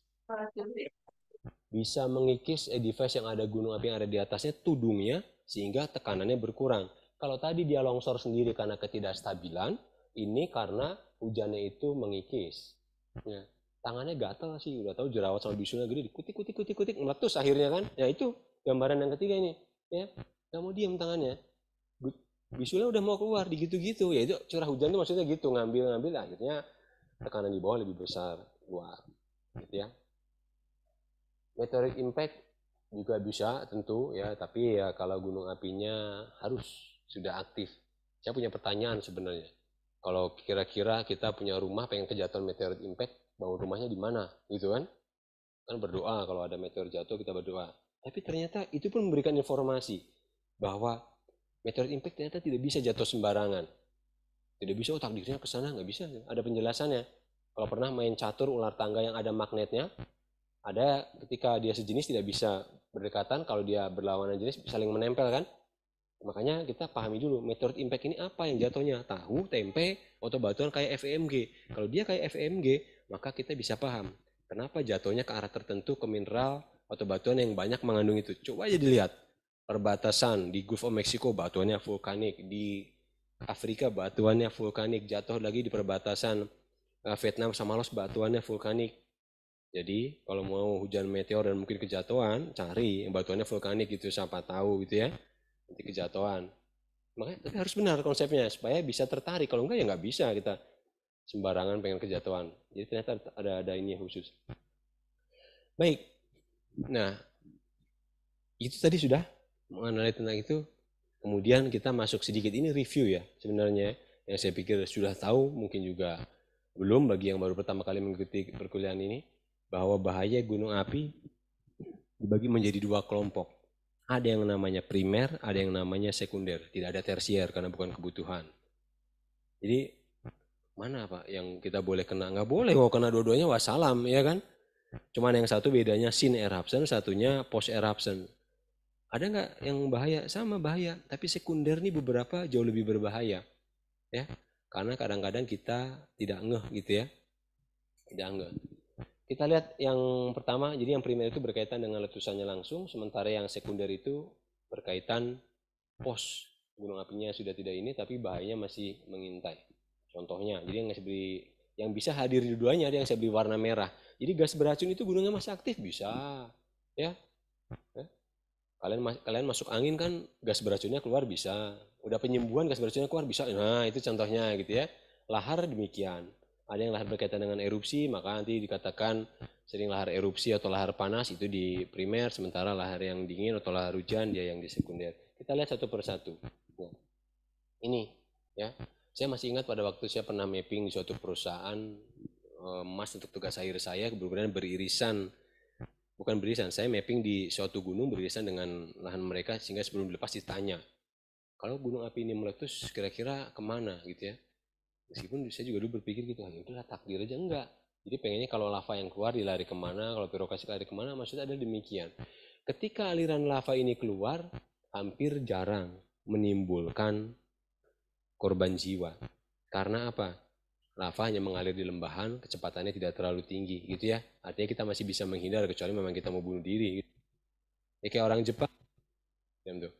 S2: Bisa mengikis device yang ada gunung api yang ada di atasnya, tudungnya, sehingga tekanannya berkurang. Kalau tadi dia longsor sendiri karena ketidakstabilan, ini karena hujannya itu mengikis. Ya. Tangannya gatal sih, udah tahu jerawat sama bisulnya gede, dikutik, meletus akhirnya kan. Ya itu gambaran yang ketiga ini. Ya, nggak mau diem tangannya. Bisulnya udah mau keluar, digitu-gitu. Ya itu curah hujan itu maksudnya gitu, ngambil, akhirnya tekanan di bawah lebih besar, keluar. Gitu ya. Meteoric impact juga bisa tentu ya, tapi ya kalau gunung apinya harus sudah aktif. Saya punya pertanyaan sebenarnya. Kalau kira-kira kita punya rumah pengen kejatuhan meteoric impact, bangun rumahnya di mana gitu kan? Kan berdoa kalau ada meteor jatuh kita berdoa. Tapi ternyata itu pun memberikan informasi bahwa meteor impact ternyata tidak bisa jatuh sembarangan. Tidak bisa, oh takdirnya ke sana, nggak bisa. Ada penjelasannya. Kalau pernah main catur ular tangga yang ada magnetnya, ada ketika dia sejenis tidak bisa berdekatan, kalau dia berlawanan jenis saling menempel kan? Makanya kita pahami dulu meteorit impact ini apa yang jatuhnya, tahu, tempe, atau batuan kayak FEMG. Kalau dia kayak FEMG, maka kita bisa paham kenapa jatuhnya ke arah tertentu ke mineral atau batuan yang banyak mengandung itu. Coba aja dilihat perbatasan di Gulf of Mexico batuannya vulkanik, di Afrika batuannya vulkanik, jatuh lagi di perbatasan Vietnam sama Laos batuannya vulkanik. Jadi kalau mau hujan meteor dan mungkin kejatuhan, cari yang batuannya vulkanik gitu, siapa tahu gitu ya, nanti kejatuhan. Makanya tapi harus benar konsepnya supaya bisa tertarik. Kalau enggak ya nggak bisa kita sembarangan pengen kejatuhan. Jadi ternyata ada ini khusus. Baik. Nah, itu tadi sudah mengenai tentang itu. Kemudian kita masuk sedikit ini review ya sebenarnya yang saya pikir sudah tahu mungkin juga belum bagi yang baru pertama kali mengikuti perkuliahan ini bahwa bahaya gunung api dibagi menjadi dua kelompok. Ada yang namanya primer, ada yang namanya sekunder. Tidak ada tersier karena bukan kebutuhan. Jadi mana Pak yang kita boleh kena? Nggak boleh, kalau kena dua-duanya wassalam, ya kan? Cuman yang satu bedanya sin eruption, satunya post eruption. Ada nggak yang bahaya? Sama bahaya, tapi sekunder nih beberapa jauh lebih berbahaya, ya. Karena kadang-kadang kita tidak ngeh gitu ya, tidak ngeh. Kita lihat yang pertama, jadi yang primer itu berkaitan dengan letusannya langsung, sementara yang sekunder itu berkaitan pos gunung apinya sudah tidak ini, tapi bahayanya masih mengintai. Contohnya, jadi yang bisa hadir di duanya ada yang saya beri warna merah. Jadi gas beracun itu gunungnya masih aktif bisa, ya. Kalian masuk angin kan gas beracunnya keluar bisa. Udah penyembuhan gas beracunnya keluar bisa. Nah itu contohnya gitu ya. Lahar demikian. Ada yang lahar berkaitan dengan erupsi, maka nanti dikatakan sering lahar erupsi atau lahar panas itu di primer, sementara lahar yang dingin atau lahar hujan dia yang di sekunder. Kita lihat satu persatu. Nah, ini ya, saya masih ingat pada waktu saya pernah mapping di suatu perusahaan emas untuk tugas akhir saya, kemudian beririsan, bukan beririsan, saya mapping di suatu gunung beririsan dengan lahan mereka sehingga sebelum dilepas ditanya, kalau gunung api ini meletus kira-kira kemana gitu ya. Meskipun saya juga dulu berpikir gitu, ya udahlah takdir aja, enggak. Jadi pengennya kalau lava yang keluar dilari kemana, kalau piroklastik lari kemana, maksudnya ada demikian. Ketika aliran lava ini keluar, hampir jarang menimbulkan korban jiwa. Karena apa? Lava hanya mengalir di lembahan, kecepatannya tidak terlalu tinggi gitu ya. Artinya kita masih bisa menghindar kecuali memang kita mau bunuh diri. Gitu. Ya kayak orang Jepang. Diam tuh.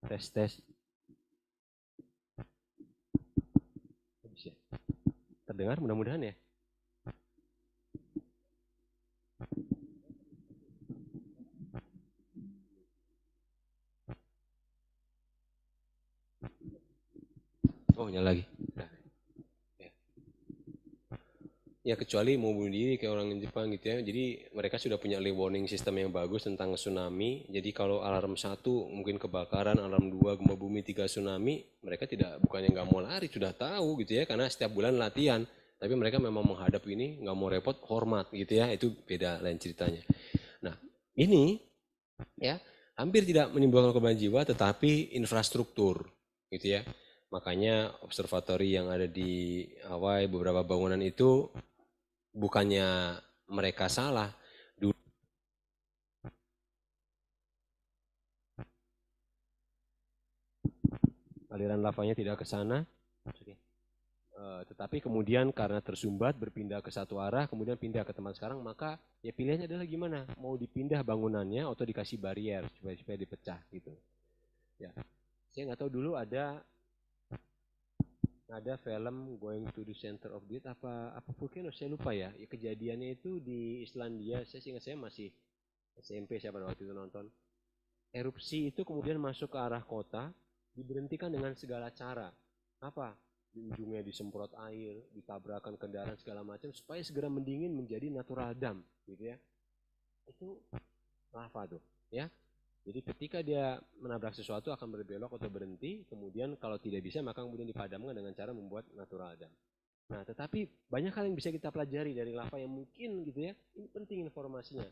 S2: Tes tes. Bisa. Terdengar mudah-mudahan ya. Oh nyala lagi. Nah, ya. Ya kecuali mau bunuh diri kayak orang Jepang gitu ya. Jadi mereka sudah punya early warning system yang bagus tentang tsunami. Jadi kalau alarm 1 mungkin kebakaran, alarm 2 gempa bumi, 3 tsunami, mereka tidak, bukannya nggak mau lari, sudah tahu gitu ya. Karena setiap bulan latihan. Tapi mereka memang menghadap ini nggak mau repot, hormat gitu ya. Itu beda lain ceritanya. Nah ini ya hampir tidak menimbulkan korban jiwa, tetapi infrastruktur gitu ya. Makanya observatori yang ada di Hawaii, beberapa bangunan itu bukannya mereka salah, aliran lavanya tidak ke sana, tetapi kemudian karena tersumbat berpindah ke satu arah, kemudian pindah ke tempat sekarang, maka ya pilihannya adalah gimana, mau dipindah bangunannya atau dikasih barrier supaya dipecah gitu. Ya, saya nggak tahu dulu ada film Going to the Center of the Earth apa volcano saya lupa ya. Ya kejadiannya itu di Islandia, saya ingat saya masih SMP saya pada waktu itu nonton. Erupsi itu kemudian masuk ke arah kota, diberhentikan dengan segala cara. Apa? Di ujungnya disemprot air, ditabrakan kendaraan segala macam supaya segera mendingin menjadi natural dam, gitu ya. Itu lava tuh, ya. Jadi ketika dia menabrak sesuatu akan berbelok atau berhenti, kemudian kalau tidak bisa maka kemudian dipadamkan dengan cara membuat natural dam. Nah, tetapi banyak hal yang bisa kita pelajari dari lava yang mungkin gitu ya. Ini penting informasinya.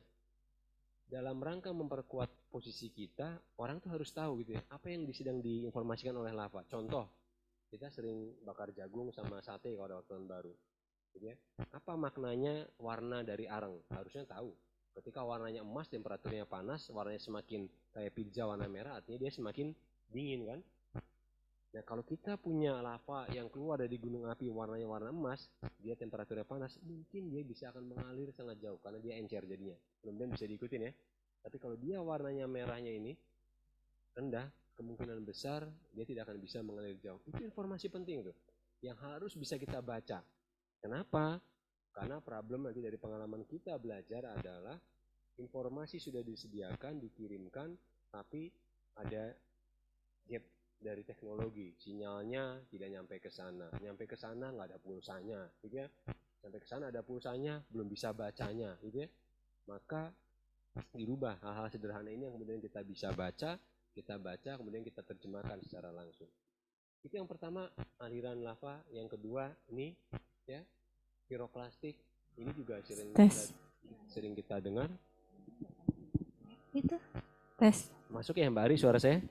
S2: Dalam rangka memperkuat posisi kita, orang tuh harus tahu gitu ya, apa yang sedang diinformasikan oleh lava. Contoh, kita sering bakar jagung sama sate kalau ada waktu tahun baru. Gitu ya. Apa maknanya warna dari arang? Harusnya tahu. Ketika warnanya emas, temperaturnya panas, warnanya semakin kayak pizza warna merah, artinya dia semakin dingin kan? Nah kalau kita punya lava yang keluar dari gunung api warnanya warna emas, dia temperaturnya panas, mungkin dia bisa akan mengalir sangat jauh karena dia encer jadinya. Kemudian bisa diikutin ya. Tapi kalau dia warnanya merahnya ini rendah, kemungkinan besar dia tidak akan bisa mengalir jauh. Itu informasi penting tuh, yang harus bisa kita baca. Kenapa? Karena problem nanti dari pengalaman kita belajar adalah informasi sudah disediakan, dikirimkan, tapi ada gap dari teknologi, sinyalnya tidak nyampe ke sana, nggak ada pulsanya, gitu ya. Sampai ke sana ada pulsanya, belum bisa bacanya, gitu ya. Maka dirubah hal-hal sederhana ini yang kemudian kita bisa baca, kemudian kita terjemahkan secara langsung. Itu yang pertama, aliran lava. Yang kedua ini ya, piroklastik. Ini juga sering kita dengar.
S3: Itu tes.
S2: Masuk ya Mbak Ari suara saya?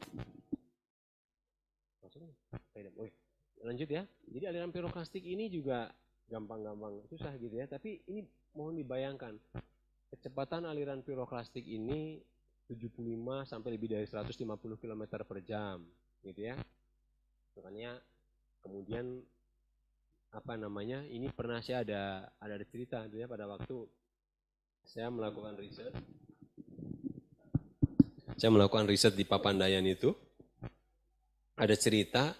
S2: Lanjut ya. Jadi aliran piroklastik ini juga gampang-gampang susah gitu ya. Tapi ini mohon dibayangkan, kecepatan aliran piroklastik ini 75 sampai lebih dari 150 km per jam gitu ya. Makanya kemudian apa namanya, ini pernah saya ada cerita gitu ya, pada waktu saya melakukan riset di Papandayan itu, ada cerita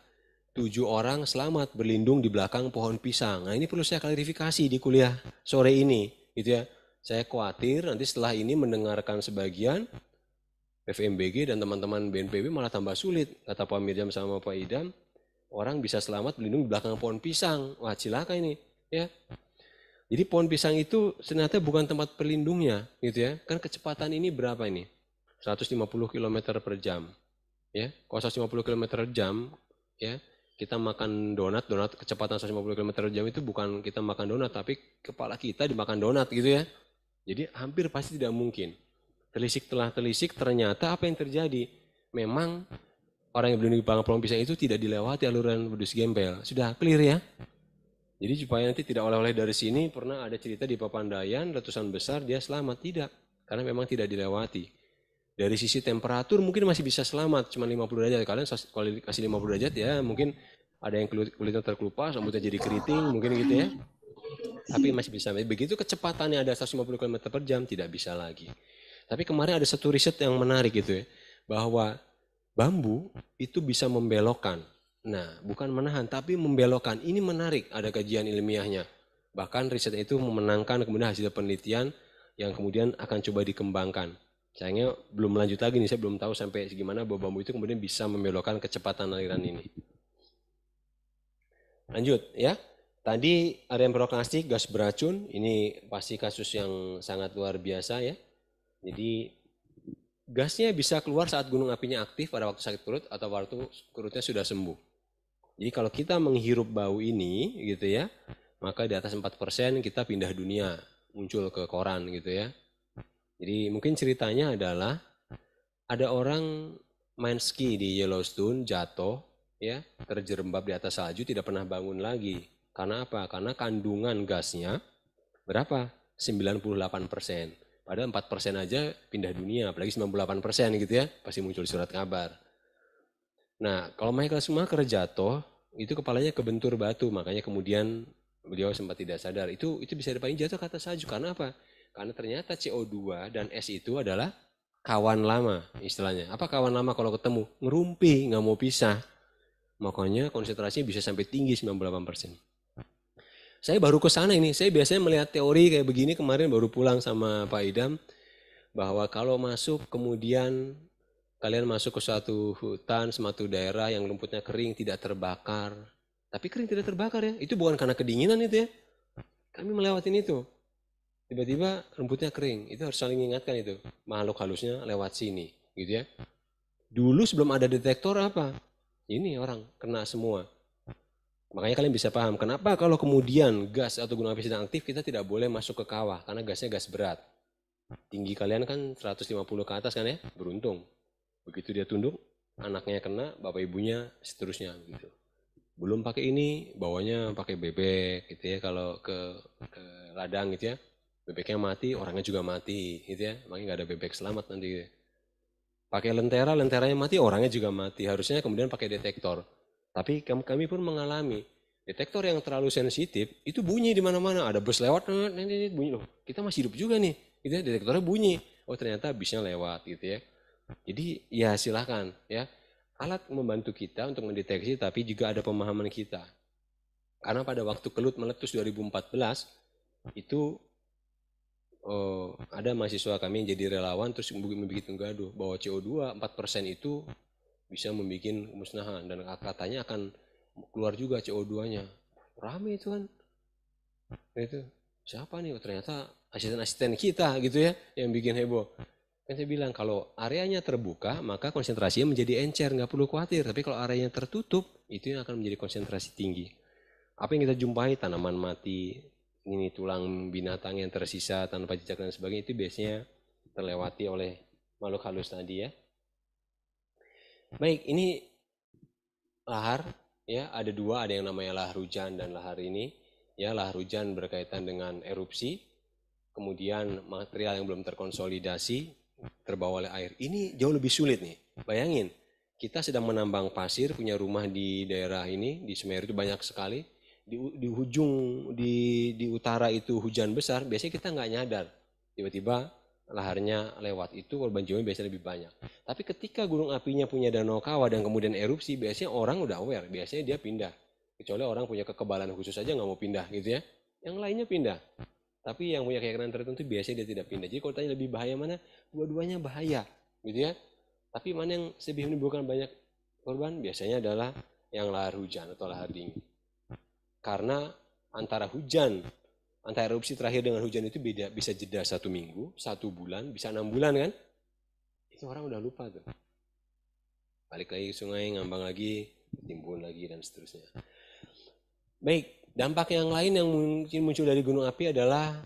S2: 7 orang selamat berlindung di belakang pohon pisang. Nah ini perlu saya klarifikasi di kuliah sore ini gitu ya. Saya khawatir nanti setelah ini mendengarkan sebagian FMBG dan teman-teman BNPB malah tambah sulit. Kata Pak Mirjam sama Pak Idam, orang bisa selamat berlindung di belakang pohon pisang. Wah cilaka ini ya. Jadi pohon pisang itu ternyata bukan tempat perlindungnya gitu ya. Kan kecepatan ini berapa ini? 150 km per jam. Ya, kalau 150 km per jam ya, kita makan donat kecepatan 150 km per jam itu bukan kita makan donat, tapi kepala kita dimakan donat gitu ya. Jadi hampir pasti tidak mungkin. Telisik ternyata apa yang terjadi? Memang orang yang berlindung di belakang pohon pisang itu tidak dilewati aluran wedus gempel. Sudah clear ya? Jadi supaya nanti tidak oleh-oleh dari sini, pernah ada cerita di Papandayan, letusan besar dia selamat. Tidak, karena memang tidak dilewati. Dari sisi temperatur mungkin masih bisa selamat, cuma 50 derajat. Kalian kalau dikasih 50 derajat ya mungkin ada yang kulitnya terkelupas, rambutnya jadi keriting, mungkin gitu ya. Tapi masih bisa. Begitu kecepatannya ada 150 km per jam, tidak bisa lagi. Tapi kemarin ada satu riset yang menarik gitu ya, bahwa bambu itu bisa membelokkan. Nah, bukan menahan, tapi membelokkan. Ini menarik, ada kajian ilmiahnya. Bahkan riset itu memenangkan kemudian hasil penelitian yang kemudian akan coba dikembangkan. Sayangnya belum lanjut lagi nih, saya belum tahu sampai segimana bahwa bambu itu kemudian bisa membelokkan kecepatan aliran ini. Lanjut ya. Tadi aliran piroklastik, gas beracun, ini pasti kasus yang sangat luar biasa ya. Jadi gasnya bisa keluar saat gunung apinya aktif pada waktu sakit perut atau waktu perutnya sudah sembuh. Jadi kalau kita menghirup bau ini gitu ya, maka di atas 4% kita pindah dunia, muncul ke koran gitu ya. Jadi mungkin ceritanya adalah ada orang main ski di Yellowstone, jatuh ya, terjerembab di atas salju, tidak pernah bangun lagi. Karena apa? Karena kandungan gasnya berapa? 98%. Padahal 4% aja pindah dunia, apalagi 98% gitu ya, pasti muncul di surat kabar. Nah, kalau Michael Schumacher jatuh, itu kepalanya kebentur batu, makanya kemudian beliau sempat tidak sadar. Itu bisa dipakai jatuh ke atas salju. Karena apa? Karena ternyata CO2 dan es itu adalah kawan lama istilahnya. Apa kawan lama kalau ketemu? Ngerumpi, nggak mau pisah. Makanya konsentrasinya bisa sampai tinggi 98%. Saya baru ke sana ini, saya biasanya melihat teori kayak begini, kemarin baru pulang sama Pak Idam, bahwa kalau masuk kemudian kalian masuk ke suatu hutan, suatu daerah yang rumputnya kering, tidak terbakar. Tapi kering tidak terbakar ya, itu bukan karena kedinginan itu ya. Kami melewatin itu. Tiba-tiba rumputnya kering, itu harus saling ingatkan itu. Makhluk halusnya lewat sini, gitu ya. Dulu sebelum ada detektor apa? Ini orang kena semua. Makanya kalian bisa paham kenapa kalau kemudian gas atau gunung api sedang aktif kita tidak boleh masuk ke kawah karena gasnya gas berat. Tinggi kalian kan 150 ke atas kan ya, beruntung. Begitu dia tunduk, anaknya kena, bapak ibunya seterusnya gitu. Belum pakai ini, bawanya pakai bebek gitu ya. Kalau ke ladang gitu ya, bebeknya mati, orangnya juga mati gitu ya. Makanya nggak ada bebek selamat nanti gitu ya. Pakai lentera, lenteranya mati, orangnya juga mati. Harusnya kemudian pakai detektor. Tapi kami pun mengalami detektor yang terlalu sensitif itu bunyi di mana-mana. Ada bus lewat, ini bunyi loh. Kita masih hidup juga nih, gitu ya. Detektornya bunyi. Oh ternyata bisnya lewat gitu ya. Jadi ya silahkan ya. Alat membantu kita untuk mendeteksi, tapi juga ada pemahaman kita. Karena pada waktu Kelut meletus 2014 itu ada mahasiswa kami yang jadi relawan terus membuat gaduh bahwa CO2 4% itu bisa membuat kemusnahan dan katanya akan keluar juga CO2-nya. Rame itu kan. Itu siapa nih? Oh, ternyata asisten-asisten kita gitu ya yang bikin heboh. Kan saya bilang kalau areanya terbuka maka konsentrasinya menjadi encer, nggak perlu khawatir. Tapi kalau areanya tertutup itu yang akan menjadi konsentrasi tinggi. Apa yang kita jumpai, tanaman mati, ini tulang binatang yang tersisa tanpa jejak dan sebagainya, itu biasanya terlewati oleh makhluk halus tadi ya. Baik, ini lahar ya, ada dua, ada yang namanya lahar hujan dan lahar ini. Ya, lahar hujan berkaitan dengan erupsi, kemudian material yang belum terkonsolidasi terbawa oleh air. Ini jauh lebih sulit nih. Bayangin, kita sedang menambang pasir, punya rumah di daerah ini, di Semeru itu banyak sekali. Di ujung di utara itu hujan besar, biasanya kita nggak nyadar. Tiba-tiba laharnya lewat, itu korban jiwa biasanya lebih banyak. Tapi ketika gunung apinya punya danau kawah dan kemudian erupsi, biasanya orang udah aware, biasanya dia pindah. Kecuali orang punya kekebalan khusus aja nggak mau pindah gitu ya. Yang lainnya pindah. Tapi yang punya keyakinan tertentu biasanya dia tidak pindah. Jadi kalau tanya lebih bahaya mana, dua-duanya bahaya gitu ya. Tapi mana yang lebih menimbulkan banyak korban? Biasanya adalah yang lahar hujan atau lahar dingin. Karena antara erupsi terakhir dengan hujan itu beda, bisa jeda 1 minggu, 1 bulan, bisa 6 bulan kan? Itu orang udah lupa tuh. Balik lagi ke sungai, ngambang lagi, timbun lagi dan seterusnya. Baik, dampak yang lain yang mungkin muncul dari gunung api adalah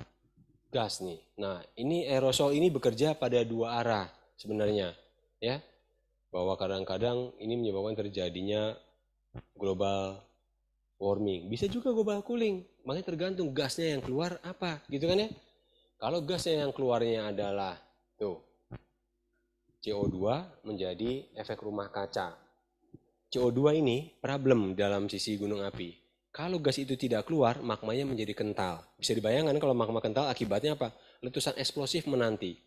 S2: gas nih. Nah, ini aerosol ini bekerja pada dua arah sebenarnya, ya. Bahwa kadang-kadang ini menyebabkan terjadinya global warming. Bisa juga global cooling. Makanya tergantung gasnya yang keluar apa, gitu kan ya. Kalau gasnya yang keluarnya adalah tuh CO2 menjadi efek rumah kaca. CO2 ini problem dalam sisi gunung api. Kalau gas itu tidak keluar, magmanya menjadi kental. Bisa dibayangkan kalau magma kental akibatnya apa? Letusan eksplosif menanti.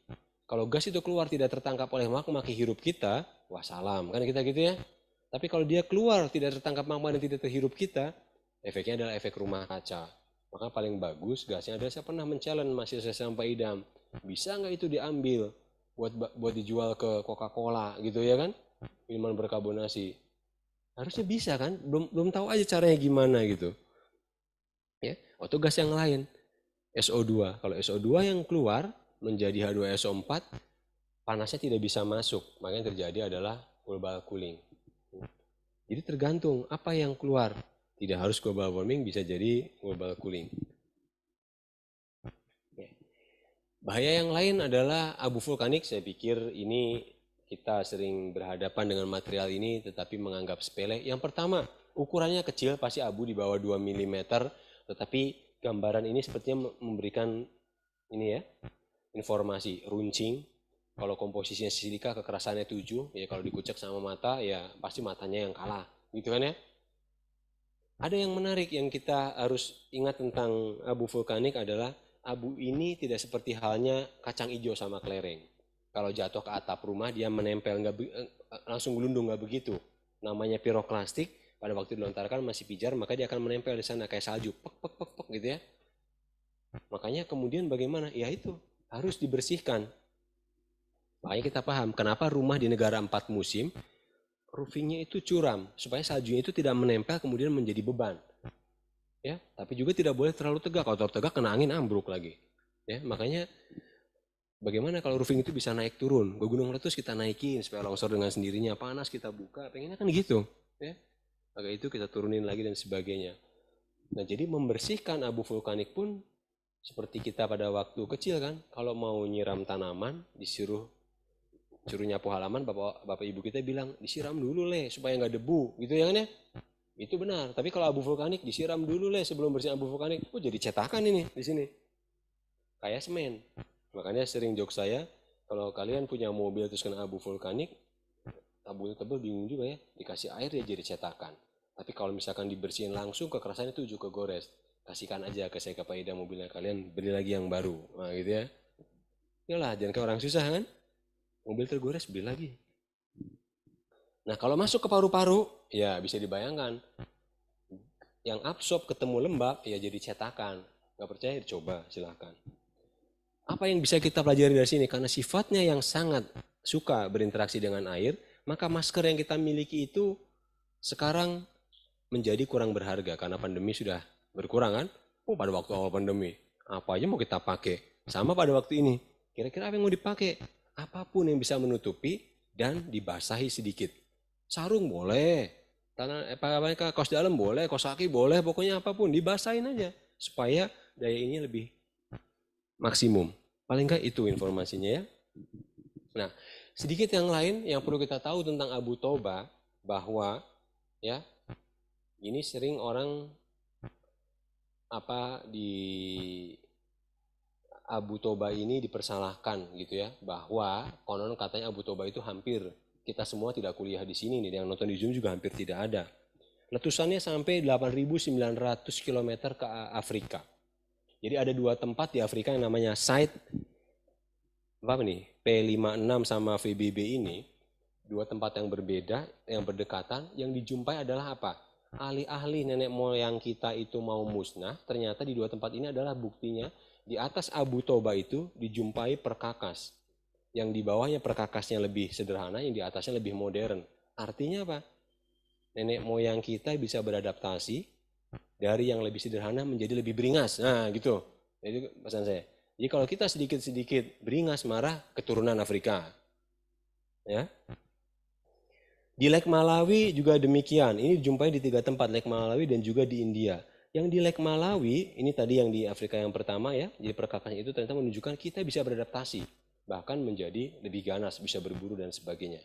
S2: Kalau gas itu keluar tidak tertangkap oleh magma kehirup kita, wassalam. Kan kita gitu ya. Tapi kalau dia keluar tidak tertangkap magma dan tidak terhirup kita, efeknya adalah efek rumah kaca. Maka paling bagus gasnya adalah saya pernah men-challenge mahasiswa sampai idam. Bisa nggak itu diambil buat dijual ke Coca-Cola gitu ya kan? Minuman berkarbonasi. Harusnya bisa kan? Belum tahu aja caranya gimana gitu. Ya, atau gas yang lain, SO2. Kalau SO2 yang keluar menjadi H2SO4, panasnya tidak bisa masuk. Makanya terjadi adalah global cooling. Jadi tergantung apa yang keluar. Tidak harus global warming, bisa jadi global cooling. Bahaya yang lain adalah abu vulkanik. Saya pikir ini kita sering berhadapan dengan material ini tetapi menganggap sepele. Yang pertama, ukurannya kecil, pasti abu di bawah 2 mm, tetapi gambaran ini sepertinya memberikan ini ya, informasi runcing. Kalau komposisinya silika kekerasannya 7, ya kalau dikucek sama mata ya pasti matanya yang kalah, gitu kan ya. Ada yang menarik yang kita harus ingat tentang abu vulkanik adalah abu ini tidak seperti halnya kacang hijau sama kelereng. Kalau jatuh ke atap rumah dia menempel langsung gelundung, nggak begitu. Namanya piroklastik, pada waktu dilontarkan masih pijar maka dia akan menempel di sana kayak salju, pek pek pek pek gitu ya. Makanya kemudian bagaimana? Ya itu harus dibersihkan. Makanya kita paham kenapa rumah di negara 4 musim roofingnya itu curam supaya saljunya itu tidak menempel kemudian menjadi beban. Ya, tapi juga tidak boleh terlalu tegak. Kalau terlalu tegak kena angin ambruk lagi. Ya, makanya bagaimana kalau roofing itu bisa naik turun? Ke gunung meletus kita naikin supaya longsor dengan sendirinya, panas kita buka, pengennya kan gitu. Ya, maka itu kita turunin lagi dan sebagainya. Nah, jadi membersihkan abu vulkanik pun seperti kita pada waktu kecil kan, kalau mau nyiram tanaman disuruh nyapu halaman, bapak ibu kita bilang disiram dulu supaya nggak debu, gitu ya kan ya. Itu benar. Tapi kalau abu vulkanik disiram dulu lah sebelum bersihin abu vulkanik. Oh jadi cetakan ini di sini. Kayak semen. Makanya sering jok saya, kalau kalian punya mobil terus kena abu vulkanik, abunya tebel bingung juga ya. Dikasih air ya jadi cetakan. Tapi kalau misalkan dibersihin langsung, kekerasannya itu juga gores. Kasihkan aja ke saya ke Paida mobilnya kalian, beli lagi yang baru. Nah gitu ya. Yalah, jangan kayak orang susah kan. Mobil tergores, beli lagi. Nah kalau masuk ke paru-paru, ya bisa dibayangkan. Yang absorb ketemu lembab, ya jadi cetakan. Gak percaya, coba silahkan. Apa yang bisa kita pelajari dari sini? Karena sifatnya yang sangat suka berinteraksi dengan air, maka masker yang kita miliki itu sekarang menjadi kurang berharga. Karena pandemi sudah berkurang kan? Oh pada waktu awal pandemi, apa aja mau kita pakai? Sama pada waktu ini. Kira-kira apa yang mau dipakai? Apapun yang bisa menutupi dan dibasahi sedikit. Sarung boleh, kaos dalam boleh, kaos kaki boleh, pokoknya apapun dibasahin aja supaya daya ini lebih maksimum. Paling enggak itu informasinya ya. Nah, sedikit yang lain yang perlu kita tahu tentang Abu Toba bahwa ya ini sering orang di Abu Toba ini dipersalahkan gitu ya, bahwa konon katanya Abu Toba itu hampir kita semua tidak kuliah di sini nih, yang nonton di Zoom juga hampir tidak ada. Letusannya sampai 8.900 km ke Afrika. Jadi ada dua tempat di Afrika yang namanya site apa nih? P56 sama VBB ini, dua tempat yang berbeda, yang berdekatan, yang dijumpai adalah apa? Ahli-ahli nenek moyang kita itu mau musnah, ternyata di dua tempat ini adalah buktinya di atas Abu Toba itu dijumpai perkakas. Yang di bawahnya perkakasnya lebih sederhana, yang di atasnya lebih modern. Artinya apa? Nenek moyang kita bisa beradaptasi dari yang lebih sederhana menjadi lebih beringas. Nah gitu. Jadi pesan saya. Jadi kalau kita sedikit-sedikit beringas marah, keturunan Afrika. Ya. Di Lake Malawi juga demikian. Ini dijumpai di 3 tempat, Lake Malawi dan juga di India. Yang di Lake Malawi, ini tadi yang di Afrika yang pertama ya, jadi perkakasnya itu ternyata menunjukkan kita bisa beradaptasi. Bahkan menjadi lebih ganas, bisa berburu dan sebagainya.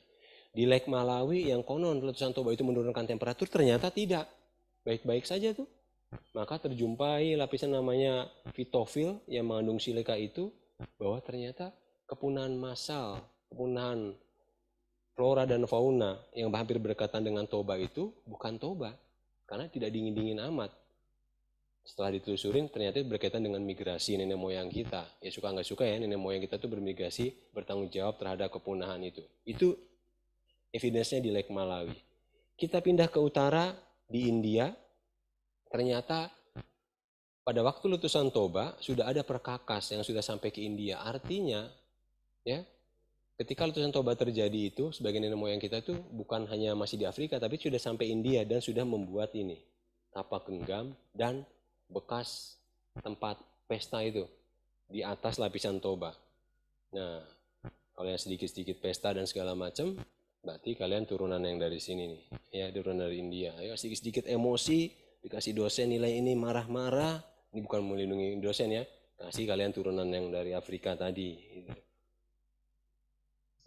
S2: Di Lake Malawi yang konon letusan Toba itu menurunkan temperatur, ternyata tidak. Baik-baik saja tuh. Maka terjumpai lapisan namanya fitofil yang mengandung silika itu, bahwa ternyata kepunahan massal, kepunahan flora dan fauna yang hampir berdekatan dengan Toba itu bukan Toba, karena tidak dingin-dingin amat. Setelah ditelusurin ternyata berkaitan dengan migrasi nenek moyang kita. Ya suka nggak suka ya, nenek moyang kita tuh bermigrasi, bertanggung jawab terhadap kepunahan itu. Itu evidence-nya di Lake Malawi. Kita pindah ke utara di India, ternyata pada waktu letusan Toba sudah ada perkakas yang sudah sampai ke India. Artinya, ya, ketika letusan Toba terjadi itu, sebagian nenek moyang kita itu bukan hanya masih di Afrika, tapi sudah sampai India dan sudah membuat ini tapak genggam dan bekas tempat pesta itu di atas lapisan Toba. Nah, kalau yang sedikit-sedikit pesta dan segala macam, berarti kalian turunan yang dari sini nih, ya turunan dari India. Ayo sedikit-sedikit emosi, dikasih dosen nilai ini marah-marah, ini bukan melindungi dosen ya, kasih kalian turunan yang dari Afrika tadi.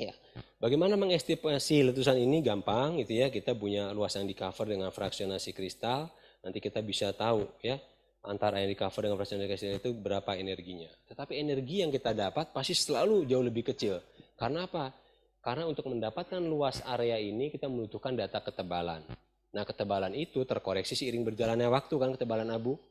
S2: Ya, bagaimana mengestimasi letusan ini gampang gitu ya, kita punya luas yang di cover dengan fraksionasi kristal, nanti kita bisa tahu ya antara yang di cover dengan fraksionasi kristal itu berapa energinya. Tetapi energi yang kita dapat pasti selalu jauh lebih kecil. Karena apa? Karena untuk mendapatkan luas area ini kita membutuhkan data ketebalan. Nah ketebalan itu terkoreksi seiring berjalannya waktu kan, ketebalan abu.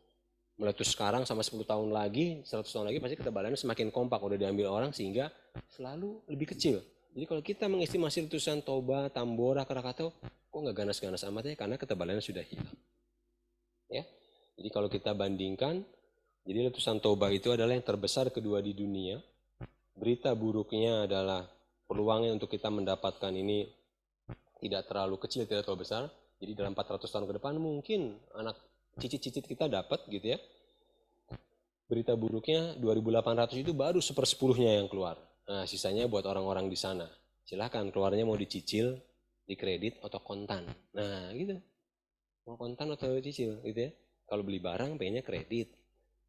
S2: Meletus sekarang sama 10 tahun lagi, 100 tahun lagi pasti ketebalannya semakin kompak, udah diambil orang sehingga selalu lebih kecil. Jadi kalau kita mengestimasi letusan Toba, Tambora, Krakatau, kok nggak ganas-ganas amat ya, karena ketebalannya sudah hilang. Ya, jadi kalau kita bandingkan, jadi letusan Toba itu adalah yang terbesar kedua di dunia. Berita buruknya adalah peluangnya untuk kita mendapatkan ini tidak terlalu kecil, tidak terlalu besar. Jadi dalam 400 tahun ke depan mungkin anak cicit-cicit kita dapat gitu ya. Berita buruknya 2800 itu baru 1/10-nya yang keluar. Nah sisanya buat orang-orang di sana. Silahkan keluarnya mau dicicil, dikredit atau kontan. Nah gitu. Mau kontan atau cicil gitu ya. Kalau beli barang pengennya kredit.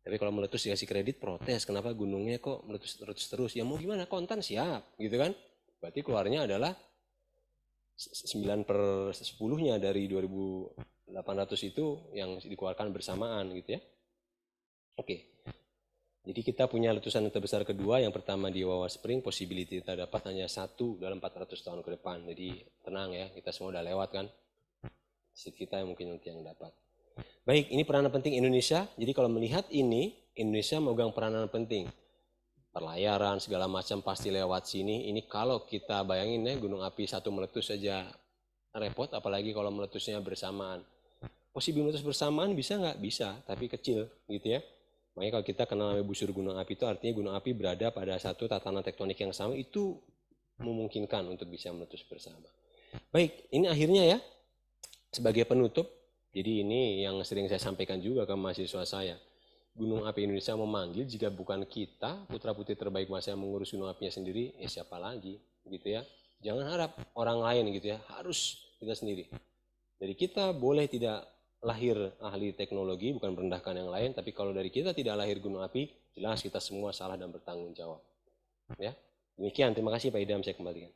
S2: Tapi kalau meletus dikasih kredit protes, kenapa gunungnya kok meletus terus? Ya mau gimana, kontan siap gitu kan. Berarti keluarnya adalah 9/10-nya dari 2000 800 itu yang dikeluarkan bersamaan gitu ya. Oke. Jadi kita punya letusan terbesar kedua, yang pertama di Wawa Spring, possibility terdapat hanya 1 dalam 400 tahun ke depan. Jadi tenang ya, kita semua udah lewat kan. Kita yang mungkin nanti yang dapat. Baik, ini peranan penting Indonesia. Jadi kalau melihat ini, Indonesia memegang peranan penting. Perlayaran segala macam pasti lewat sini. Ini kalau kita bayangin ya, gunung api satu meletus saja repot, apalagi kalau meletusnya bersamaan. Possible meletus bersamaan bisa nggak? Bisa, tapi kecil gitu ya. Makanya kalau kita kenal namanya busur gunung api itu artinya gunung api berada pada satu tatanan tektonik yang sama, itu memungkinkan untuk bisa meletus bersama. Baik, ini akhirnya ya, sebagai penutup, jadi ini yang sering saya sampaikan juga ke mahasiswa saya. Gunung api Indonesia memanggil, jika bukan kita, putra-putri terbaik masa yang mengurus gunung apinya sendiri, ya siapa lagi gitu ya. Jangan harap orang lain gitu ya, harus kita sendiri. Jadi kita boleh tidak lahir ahli teknologi, bukan merendahkan yang lain, tapi kalau dari kita tidak lahir gunung api, jelas kita semua salah dan bertanggung jawab. Ya, demikian. Terima kasih Pak Idam, saya kembalikan.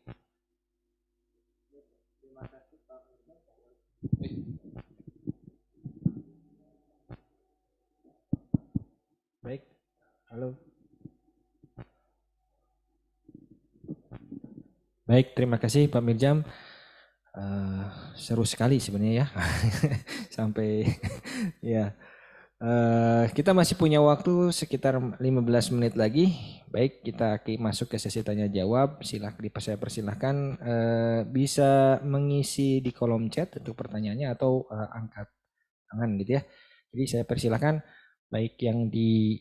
S1: Baik, halo. Baik, terima kasih Pak Mirjam. Seru sekali sebenarnya ya. Sampai ya. Kita masih punya waktu sekitar 15 menit lagi. Baik, kita masuk ke sesi tanya jawab. Saya persilahkan bisa mengisi di kolom chat untuk pertanyaannya atau angkat tangan gitu ya. Jadi saya persilahkan baik yang di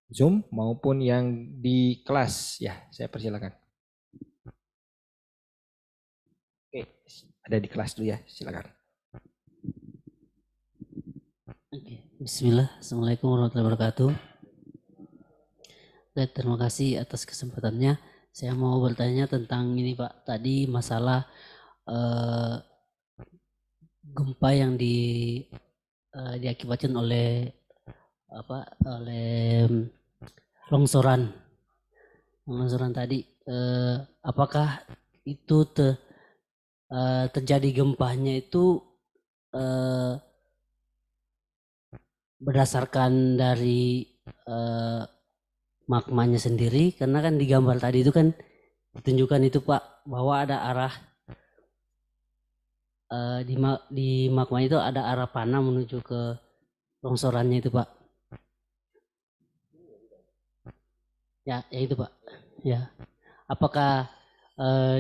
S1: Zoom maupun yang di kelas ya, saya persilahkan. Oke, ada di kelas dulu ya, silakan.
S3: Oke, bismillah. Assalamualaikum warahmatullahi wabarakatuh. Baik, terima kasih atas kesempatannya. Saya mau bertanya tentang ini Pak, tadi masalah gempa yang diakibatkan oleh longsoran tadi. Apakah itu terjadi gempanya itu berdasarkan dari magmanya sendiri, karena kan di gambar tadi itu kan ditunjukkan itu Pak, bahwa ada arah di magma itu ada arah panah menuju ke longsorannya itu Pak. Ya itu Pak. Ya. Apakah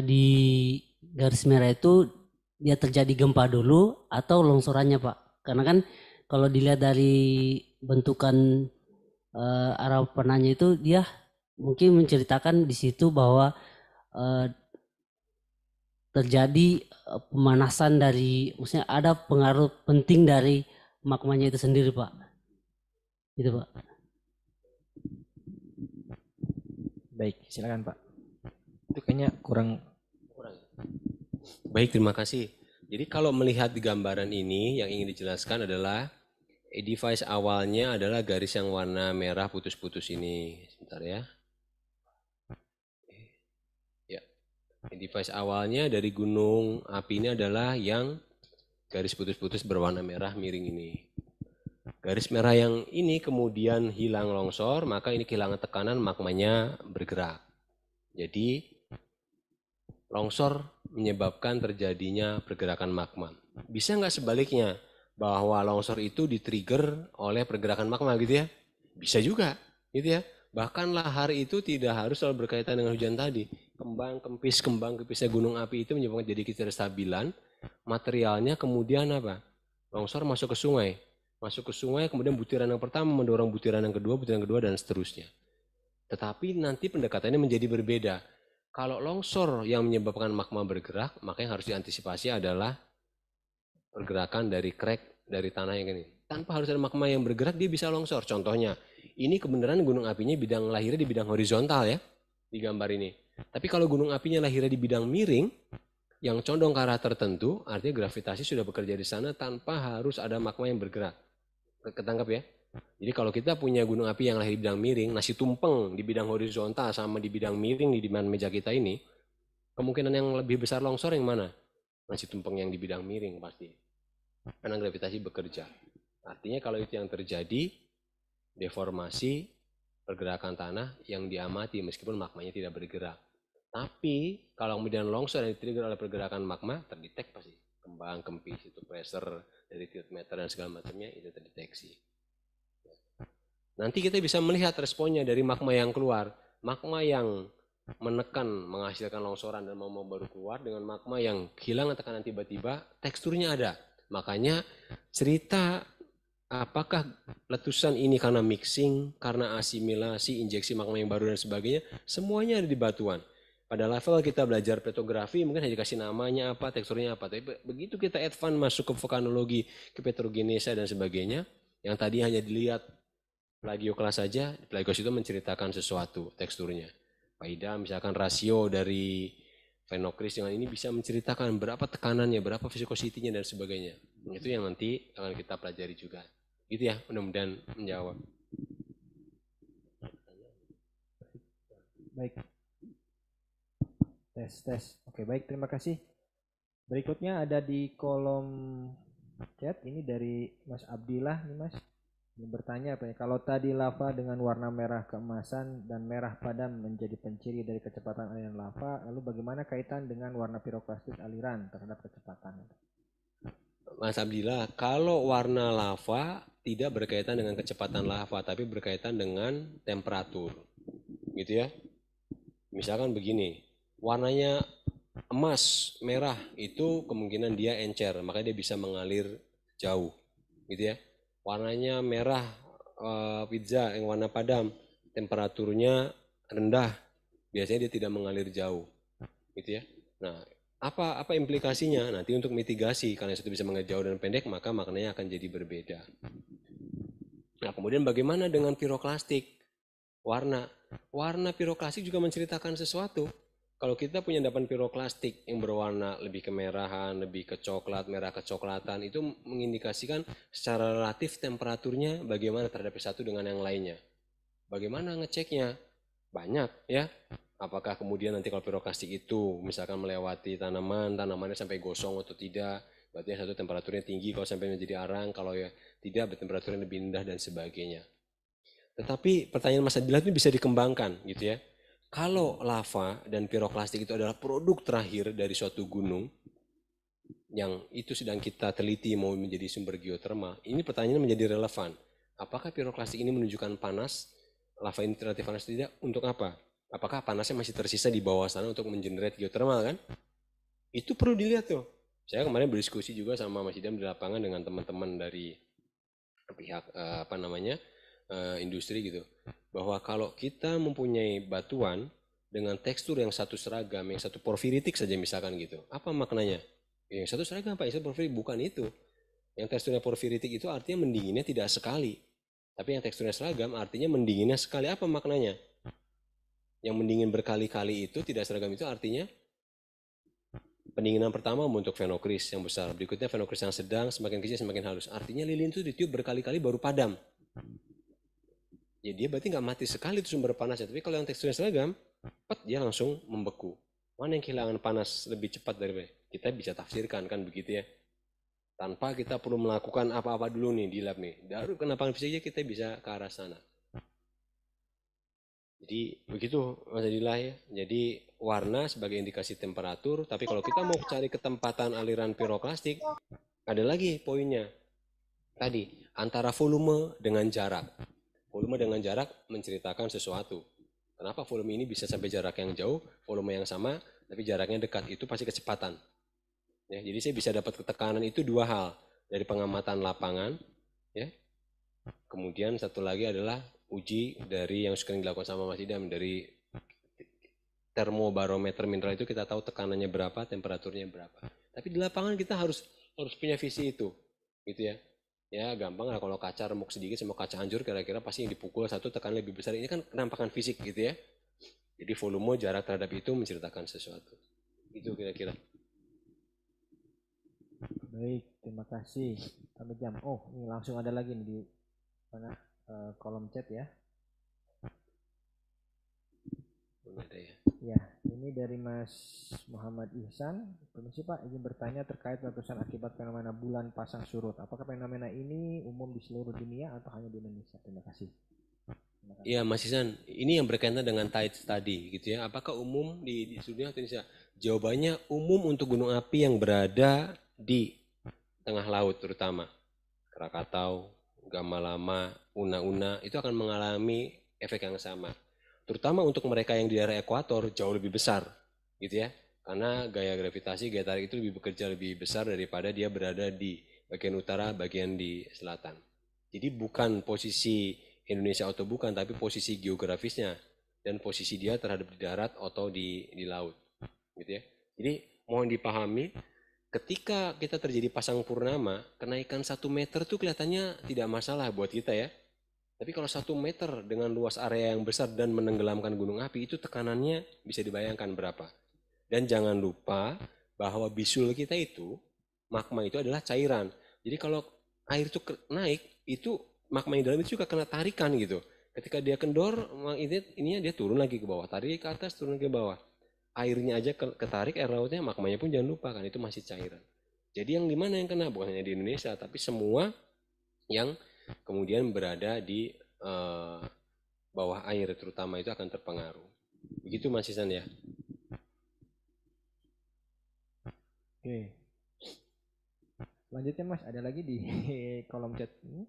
S3: di garis merah itu dia terjadi gempa dulu atau longsorannya Pak? Karena kan kalau dilihat dari bentukan arah panahnya itu, dia mungkin menceritakan di situ bahwa terjadi pemanasan dari, maksudnya ada pengaruh penting dari magmanya itu sendiri Pak. Itu Pak.
S1: Baik, silakan Pak. Itu kayaknya kurang.
S2: Baik, terima kasih. Jadi kalau melihat di gambaran ini, yang ingin dijelaskan adalah device awalnya adalah garis yang warna merah putus-putus ini. Sebentar ya. Ya, device awalnya dari gunung api ini adalah yang garis putus-putus berwarna merah miring ini. Garis merah yang ini kemudian hilang longsor, maka ini kehilangan tekanan, magmanya bergerak. Jadi longsor menyebabkan terjadinya pergerakan magma. Bisa nggak sebaliknya, bahwa longsor itu di-trigger oleh pergerakan magma gitu ya? Bisa juga gitu ya. Bahkan lahar itu tidak harus selalu berkaitan dengan hujan tadi. Kembang kepisnya gunung api itu menyebabkan jadi ketidakstabilan. Materialnya kemudian apa? Longsor masuk ke sungai. Masuk ke sungai, kemudian butiran yang pertama mendorong butiran yang kedua, dan seterusnya. Tetapi nanti pendekatannya menjadi berbeda. Kalau longsor yang menyebabkan magma bergerak, maka yang harus diantisipasi adalah pergerakan dari crack dari tanah yang ini. Tanpa harus ada magma yang bergerak, dia bisa longsor. Contohnya, ini kebenaran gunung apinya bidang lahirnya di bidang horizontal ya, di gambar ini. Tapi kalau gunung apinya lahirnya di bidang miring, yang condong ke arah tertentu, artinya gravitasi sudah bekerja di sana tanpa harus ada magma yang bergerak. Ketangkap ya? Jadi kalau kita punya gunung api yang lahir di bidang miring, nasi tumpeng di bidang horizontal sama di bidang miring di depan meja kita ini, kemungkinan yang lebih besar longsor yang mana? Nasi tumpeng yang di bidang miring pasti. karena gravitasi bekerja. Artinya kalau itu yang terjadi, deformasi pergerakan tanah yang diamati meskipun magmanya tidak bergerak. Tapi kalau kemudian longsor yang trigger oleh pergerakan magma, terdetek pasti. Kembang, kempis, itu pressure dari tilt meter dan segala macamnya itu terdeteksi. Nanti kita bisa melihat responnya dari magma yang keluar. Magma yang menekan, menghasilkan longsoran dan mau baru keluar dengan magma yang hilang tekanan tiba-tiba, teksturnya ada. Makanya cerita apakah letusan ini karena mixing, karena asimilasi, injeksi magma yang baru dan sebagainya, semuanya ada di batuan. Pada level kita belajar petrografi mungkin hanya dikasih namanya apa, teksturnya apa. Tapi begitu kita advance masuk ke vulkanologi, ke petrogenesa dan sebagainya, yang tadi hanya dilihat plagioklas saja, plagioklas itu menceritakan sesuatu teksturnya. Faida misalkan rasio dari fenokris dengan ini bisa menceritakan berapa tekanannya, berapa viscosity-nya dan sebagainya. Itu yang nanti akan kita pelajari juga. Gitu ya, mudah-mudahan menjawab.
S1: Baik. Tes. Oke, baik, terima kasih. Berikutnya ada di kolom chat, ini dari Mas Abdillah nih Mas. Ini bertanya apa ya, kalau tadi lava dengan warna merah keemasan dan merah padam menjadi penciri dari kecepatan aliran lava, lalu bagaimana kaitan dengan warna piroklastik aliran terhadap kecepatan?
S2: Mas Abdillah, kalau warna lava tidak berkaitan dengan kecepatan lava, tapi berkaitan dengan temperatur. Gitu ya. Misalkan begini, warnanya emas, merah, itu kemungkinan dia encer, makanya dia bisa mengalir jauh. Gitu ya. Warnanya merah, pizza yang warna padam, temperaturnya rendah, biasanya dia tidak mengalir jauh. Gitu ya. Nah, apa implikasinya? Nanti untuk mitigasi, karena satu bisa mengalir jauh dan pendek, maka maknanya akan jadi berbeda. Nah, kemudian bagaimana dengan piroklastik? Warna piroklastik juga menceritakan sesuatu. Kalau kita punya endapan piroklastik yang berwarna lebih kemerahan, lebih ke coklat, merah kecoklatan, itu mengindikasikan secara relatif temperaturnya bagaimana terhadap satu dengan yang lainnya. Bagaimana ngeceknya? Banyak ya. Apakah kemudian nanti kalau piroklastik itu misalkan melewati tanamannya sampai gosong atau tidak, berarti yang satu temperaturnya tinggi kalau sampai menjadi arang, kalau ya tidak temperaturnya lebih rendah dan sebagainya. Tetapi pertanyaan Mas Adila itu bisa dikembangkan gitu ya. Kalau lava dan piroklastik itu adalah produk terakhir dari suatu gunung yang itu sedang kita teliti mau menjadi sumber geotermal, ini pertanyaannya menjadi relevan. Apakah piroklastik ini menunjukkan panas, lava ini relatif panas tidak? Untuk apa? Apakah panasnya masih tersisa di bawah sana untuk mengenerate geotermal kan? Itu perlu dilihat tuh. Saya kemarin berdiskusi juga sama Mas Idam di lapangan dengan teman-teman dari pihak industri gitu, bahwa kalau kita mempunyai batuan dengan tekstur yang satu seragam, yang satu porfiritik saja misalkan gitu, apa maknanya? Yang satu seragam apa? Yang satu porfiritik, bukan itu. Yang teksturnya porfiritik itu artinya mendinginnya tidak sekali, tapi yang teksturnya seragam artinya mendinginnya sekali. Apa maknanya? Yang mendingin berkali-kali itu tidak seragam, itu artinya pendinginan pertama untuk fenokris yang besar, berikutnya fenokris yang sedang, semakin kecil semakin halus. Artinya lilin itu ditiup berkali-kali baru padam. Ya dia berarti nggak mati sekali itu sumber panasnya. Tapi kalau yang teksturnya seragam, dia langsung membeku. Mana yang kehilangan panas lebih cepat dari mereka? Kita bisa tafsirkan kan begitu ya. Tanpa kita perlu melakukan apa-apa dulu nih di lab nih. Baru kenapa fisiknya kita bisa ke arah sana. Jadi begitu Mas Adillah ya. Jadi warna sebagai indikasi temperatur. Tapi kalau kita mau cari ketempatan aliran piroklastik, ada lagi poinnya. Tadi antara volume dengan jarak. Volume dengan jarak menceritakan sesuatu. Kenapa volume ini bisa sampai jarak yang jauh, volume yang sama, tapi jaraknya dekat, itu pasti kecepatan. Ya, jadi saya bisa dapat ketekanan itu dua hal, dari pengamatan lapangan, ya. Kemudian satu lagi adalah uji dari yang sering dilakukan sama Mas Idam, dari termobarometer mineral itu kita tahu tekanannya berapa, temperaturnya berapa. Tapi di lapangan kita harus punya visi itu, gitu ya. Ya gampang lah kalau kaca remuk sedikit sama kaca hancur, kira-kira pasti yang dipukul satu tekanan lebih besar. Ini kan penampakan fisik gitu ya. Jadi volume jarak terhadap itu menceritakan sesuatu. Itu kira-kira.
S1: Baik, terima kasih. Kami jam. Oh, ini langsung ada lagi nih di mana kolom chat ya.
S2: Ada ya.
S1: Ya, ini Ini dari Mas Muhammad Ihsan. Permisi Pak, izin bertanya terkait letusan akibat fenomena bulan pasang surut. Apakah fenomena ini umum di seluruh dunia atau hanya di Indonesia? Terima kasih.
S2: Iya Mas Ihsan, ini yang berkaitan dengan tides tadi gitu ya. Apakah umum di seluruh Indonesia? Jawabannya umum untuk gunung api yang berada di tengah laut terutama. Krakatau, Gamalama, Una-Una itu akan mengalami efek yang sama. Terutama untuk mereka yang di daerah ekuator jauh lebih besar gitu ya. Karena gaya gravitasi, gaya tarik itu lebih bekerja lebih besar daripada dia berada di bagian utara, bagian di selatan. Jadi bukan posisi Indonesia atau bukan, tapi posisi geografisnya dan posisi dia terhadap di darat atau di laut, gitu ya. Jadi mohon dipahami, ketika kita terjadi pasang purnama, kenaikan 1 meter tuh kelihatannya tidak masalah buat kita ya. Tapi kalau 1 meter dengan luas area yang besar dan menenggelamkan gunung api, itu tekanannya bisa dibayangkan berapa. Dan jangan lupa bahwa bisul kita itu, magma itu adalah cairan. Jadi kalau air itu naik, itu magma yang dalam itu juga kena tarikan gitu. Ketika dia kendor, ininya dia turun lagi ke bawah, tarik ke atas, turun ke bawah. Airnya aja ketarik, air lautnya, magmanya pun jangan lupa kan itu masih cairan. Jadi yang di mana yang kena, bukan hanya di Indonesia, tapi semua yang kemudian berada di bawah air terutama itu akan terpengaruh. Begitu Mas Isan ya.
S1: Oke. Selanjutnya Mas, ada lagi di kolom chat ini.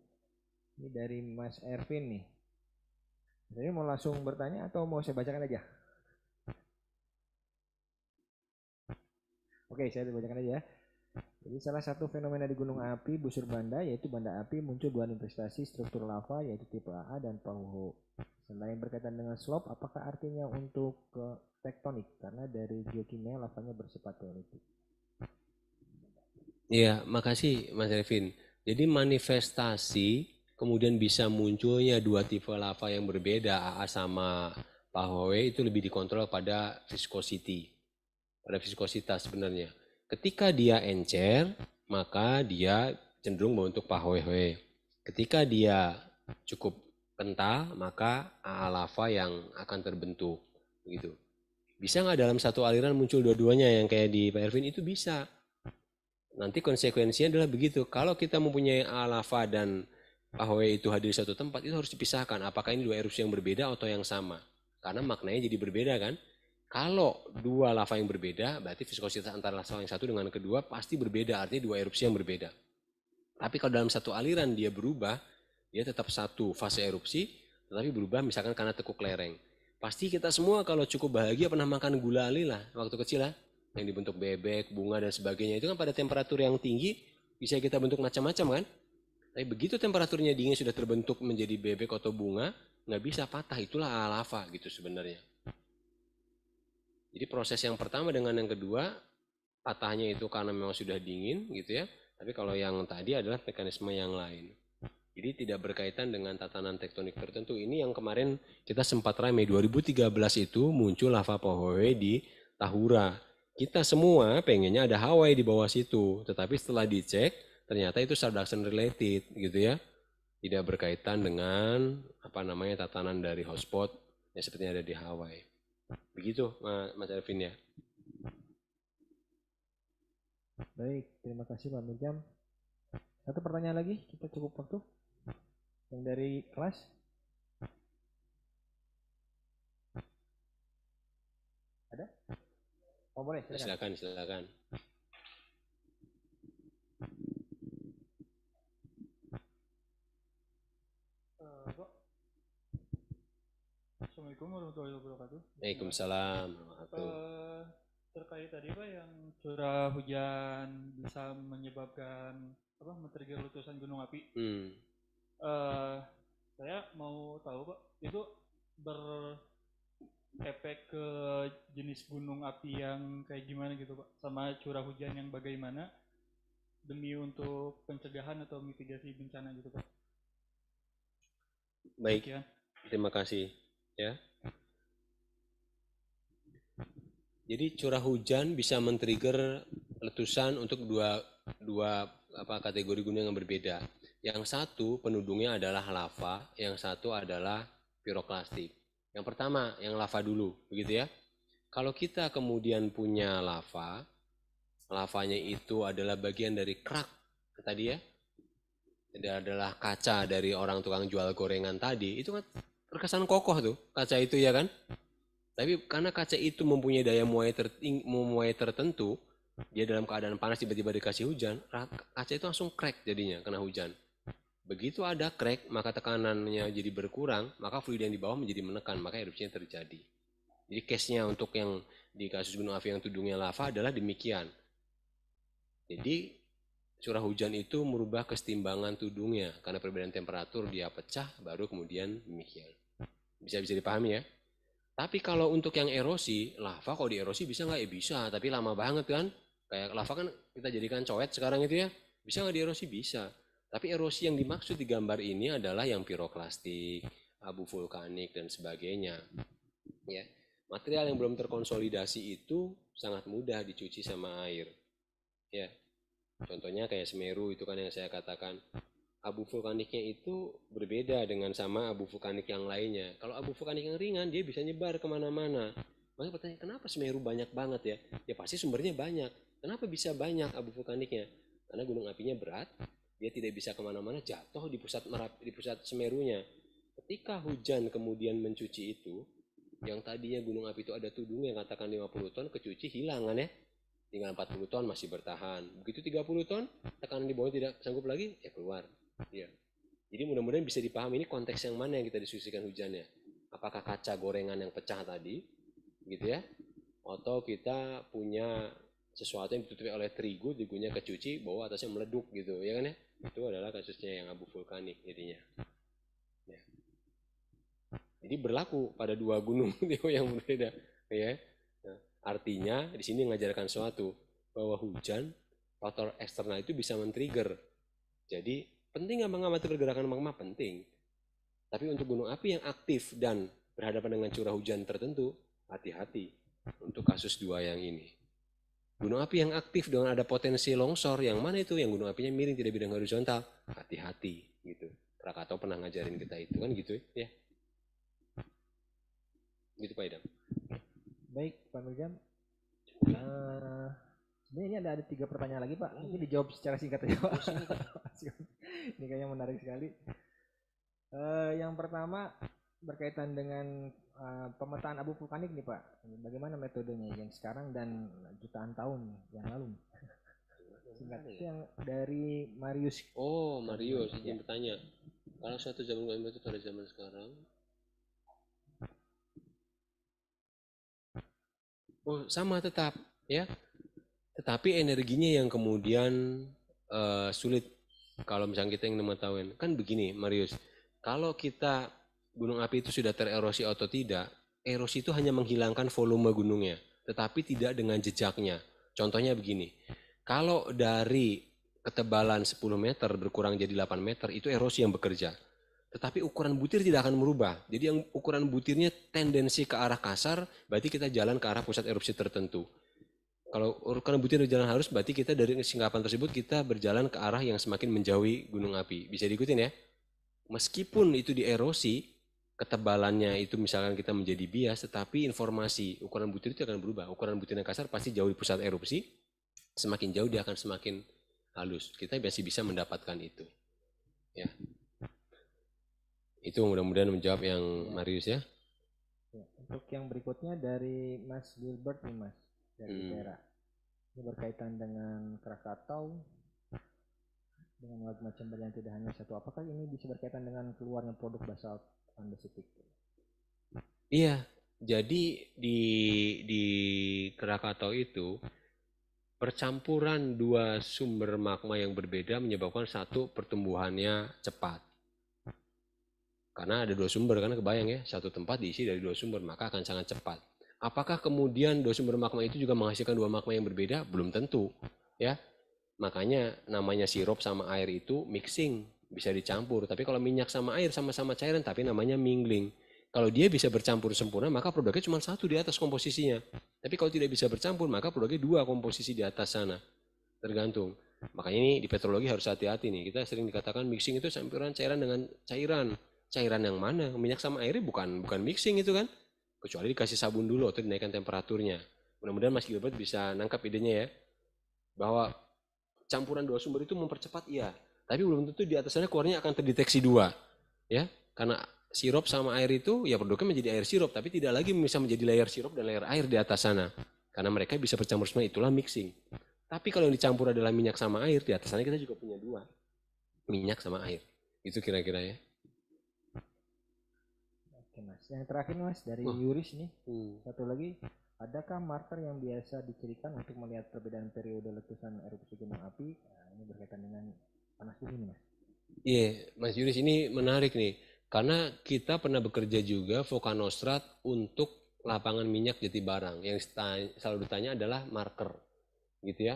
S1: Ini dari Mas Ervin nih. Jadi mau langsung bertanya atau mau saya bacakan aja? Oke, saya bacakan aja ya. Jadi salah satu fenomena di gunung api busur banda yaitu banda api muncul dua manifestasi struktur lava yaitu tipe AA dan Pauho. Selain berkaitan dengan slope, apakah artinya untuk tektonik? Karena dari geokimia lavanya bersifat teoritik.
S2: Iya, makasih Mas Ervin. Jadi manifestasi kemudian bisa munculnya dua tipe lava yang berbeda, AA sama Pahoe itu lebih dikontrol pada viscosity, pada viskositas sebenarnya. Ketika dia encer, maka dia cenderung membentuk Pahoe. Ketika dia cukup kental, maka AA lava yang akan terbentuk. Gitu. Bisa nggak dalam satu aliran muncul dua-duanya yang kayak di Pak Ervin? Itu bisa. Nanti konsekuensinya adalah begitu. Kalau kita mempunyai lava dan Ahoe itu hadir di satu tempat, itu harus dipisahkan. Apakah ini dua erupsi yang berbeda atau yang sama? Karena maknanya jadi berbeda kan. Kalau dua lava yang berbeda, berarti viskositas antara lava yang satu dengan kedua pasti berbeda. Artinya dua erupsi yang berbeda. Tapi kalau dalam satu aliran dia berubah, dia tetap satu fase erupsi, tetapi berubah misalkan karena tekuk lereng. Pasti kita semua kalau cukup bahagia pernah makan gulali lah waktu kecil lah, yang dibentuk bebek, bunga dan sebagainya. Itu kan pada temperatur yang tinggi bisa kita bentuk macam-macam kan. Tapi begitu temperaturnya dingin sudah terbentuk menjadi bebek atau bunga, nggak bisa patah. Itulah lava gitu sebenarnya. Jadi proses yang pertama dengan yang kedua, patahnya itu karena memang sudah dingin gitu ya. Tapi kalau yang tadi adalah mekanisme yang lain. Jadi tidak berkaitan dengan tatanan tektonik tertentu. Ini yang kemarin kita sempat ramai 2013 itu muncul lava Pahoe di Tahura. Kita semua pengennya ada Hawaii di bawah situ, tetapi setelah dicek ternyata itu subduction related gitu ya. Tidak berkaitan dengan tatanan dari hotspot yang sepertinya ada di Hawaii. Begitu Mas Ervin ya.
S1: Baik, terima kasih Pak Mirjam. Satu pertanyaan lagi, kita cukup waktu. Yang dari kelas. Ada? Oh boleh, silakan.
S2: Silakan.
S4: Assalamualaikum warahmatullahi wabarakatuh.
S2: Waalaikumsalam.
S4: Terkait tadi Pak yang curah hujan bisa menyebabkan men-trigger letusan gunung api. Saya mau tahu Pak, itu berefek ke jenis gunung api yang kayak gimana gitu Pak, sama curah hujan yang bagaimana demi untuk pencegahan atau mitigasi bencana gitu Pak.
S2: Baik, terima kasih ya. Jadi curah hujan bisa men-trigger letusan untuk dua kategori gunung yang berbeda. Yang satu penudungnya adalah lava, yang satu adalah piroklastik. Yang pertama yang lava dulu, begitu ya. Kalau kita kemudian punya lava, lavanya itu adalah bagian dari kerak tadi ya, adalah kaca dari orang tukang jual gorengan tadi, itu kan terkesan kokoh tuh kaca itu ya kan. Tapi karena kaca itu mempunyai daya muai tertentu, dia dalam keadaan panas tiba-tiba dikasih hujan, kaca itu langsung crack jadinya kena hujan. Begitu ada crack, maka tekanannya jadi berkurang, maka fluid yang di bawah menjadi menekan, maka erupsinya terjadi. Jadi case-nya untuk yang di kasus gunung api yang tudungnya lava adalah demikian. Jadi curah hujan itu merubah kesetimbangan tudungnya, karena perbedaan temperatur dia pecah, baru kemudian demikian. Bisa dipahami ya? Tapi kalau untuk yang erosi, lava kalau dierosi bisa nggak? Ya bisa, tapi lama banget kan. Kayak lava kan kita jadikan coet sekarang itu ya. Bisa nggak dierosi? Bisa. Tapi erosi yang dimaksud di gambar ini adalah yang piroklastik, abu vulkanik, dan sebagainya. Ya. Material yang belum terkonsolidasi itu sangat mudah dicuci sama air. Ya. Contohnya kayak Semeru itu kan yang saya katakan. Abu vulkaniknya itu berbeda dengan sama abu vulkanik yang lainnya. Kalau abu vulkanik yang ringan, dia bisa nyebar kemana-mana. Maka pertanyaan, kenapa Semeru banyak banget ya? Ya pasti sumbernya banyak. Kenapa bisa banyak abu vulkaniknya? Karena gunung apinya berat, dia tidak bisa kemana-mana, jatuh di pusat Semerunya. Ketika hujan kemudian mencuci itu, yang tadinya gunung api itu ada tudung yang katakan 50 ton, kecuci hilang kan ya? Tinggal 40 ton masih bertahan. Begitu 30 ton, tekanan di bawah tidak sanggup lagi, ya keluar. Ya. Jadi mudah-mudahan bisa dipahami ini konteks yang mana yang kita diskusikan hujannya. Apakah kaca gorengan yang pecah tadi, gitu ya? Atau kita punya sesuatu yang ditutupi oleh terigunya kecuci, bawah atasnya meleduk gitu, ya kan ya? Itu adalah kasusnya yang abu vulkanik jadinya. Ya. Jadi berlaku pada dua gunung yang berbeda, ya. Nah, artinya di sini mengajarkan sesuatu bahwa hujan faktor eksternal itu bisa men-trigger. Jadi penting nggak mengamati pergerakan magma? Penting. Tapi untuk gunung api yang aktif dan berhadapan dengan curah hujan tertentu, hati-hati untuk kasus dua yang ini. Gunung api yang aktif dengan ada potensi longsor, yang mana itu? Yang gunung apinya miring tidak bidang horizontal, hati-hati gitu. Krakatau pernah ngajarin kita itu kan gitu ya. Gitu Pak Idam.
S1: Baik Pak Mirjam. Sebenarnya ini ada 3 pertanyaan lagi Pak. Mungkin dijawab secara singkat aja Pak. Ini kayaknya menarik sekali. Yang pertama berkaitan dengan pemetaan abu vulkanik nih Pak. Bagaimana metodenya yang sekarang dan jutaan tahun yang lalu? Singkat itu yang dari Marius.
S2: Oh Marius, izin bertanya. Kalau suatu zaman itu pada zaman sekarang, oh sama tetap ya. Tetapi energinya yang kemudian sulit. Kalau misalnya kita yang mengetahui, kan begini Marius, kalau kita gunung api itu sudah tererosi atau tidak, erosi itu hanya menghilangkan volume gunungnya, tetapi tidak dengan jejaknya. Contohnya begini, kalau dari ketebalan 10 meter berkurang jadi 8 meter, itu erosi yang bekerja. Tetapi ukuran butir tidak akan merubah. Jadi yang ukuran butirnya tendensi ke arah kasar, berarti kita jalan ke arah pusat erupsi tertentu. Kalau ukuran butir jalan halus, berarti kita dari singkapan tersebut kita berjalan ke arah yang semakin menjauhi gunung api. Bisa diikutin ya? Meskipun itu dierosi, ketebalannya itu misalkan kita menjadi bias, tetapi informasi ukuran butir itu akan berubah. Ukuran butir yang kasar pasti jauh di pusat erupsi, semakin jauh dia akan semakin halus. Kita masih bisa mendapatkan itu. Ya. Itu mudah-mudahan menjawab yang Marius ya.
S1: Untuk yang berikutnya dari Mas Gilbert nih Mas. Dari Tera. Ini berkaitan dengan Krakatau dengan magma chamber yang tidak hanya satu. Apakah ini bisa berkaitan dengan keluarnya produk basalt andesit?
S2: Iya, jadi di Krakatau itu percampuran dua sumber magma yang berbeda menyebabkan satu pertumbuhannya cepat. Karena ada dua sumber, kan kebayang ya, satu tempat diisi dari dua sumber, maka akan sangat cepat. Apakah kemudian dua sumber magma itu juga menghasilkan dua magma yang berbeda? Belum tentu, ya. Makanya namanya sirup sama air itu mixing, bisa dicampur. Tapi kalau minyak sama air sama-sama cairan, tapi namanya mingling. Kalau dia bisa bercampur sempurna, maka produknya cuma satu di atas komposisinya. Tapi kalau tidak bisa bercampur, maka produknya dua komposisi di atas sana. Tergantung. Makanya ini di petrologi harus hati-hati nih. Kita sering dikatakan mixing itu campuran cairan dengan cairan. Cairan yang mana? Minyak sama airnya bukan mixing itu kan? kecuali dikasih sabun dulu atau dinaikkan temperaturnya. Mudah-mudahan Mas Gilbert bisa nangkap idenya ya, bahwa campuran 2 sumber itu mempercepat iya, tapi belum tentu di atas sana keluarnya akan terdeteksi 2 ya, karena sirup sama air itu ya produknya menjadi air sirup, tapi tidak lagi bisa menjadi layer sirup dan layer air di atas sana, karena mereka bisa bercampur semua, itulah mixing. Tapi kalau yang dicampur adalah minyak sama air, di atas sana kita juga punya 2, minyak sama air. Itu kira-kira ya.
S1: Oke Mas, yang terakhir Mas dari Yuris nih, satu lagi, adakah marker yang biasa dicirikan untuk melihat perbedaan periode letusan erupsi gunung api? Nah, ini berkaitan dengan panas bumi nih Mas.
S2: Iya, Mas Yuris ini menarik nih, karena kita pernah bekerja juga Vulkanostrat untuk lapangan minyak Jatibarang. Yang selalu ditanya adalah marker, gitu ya.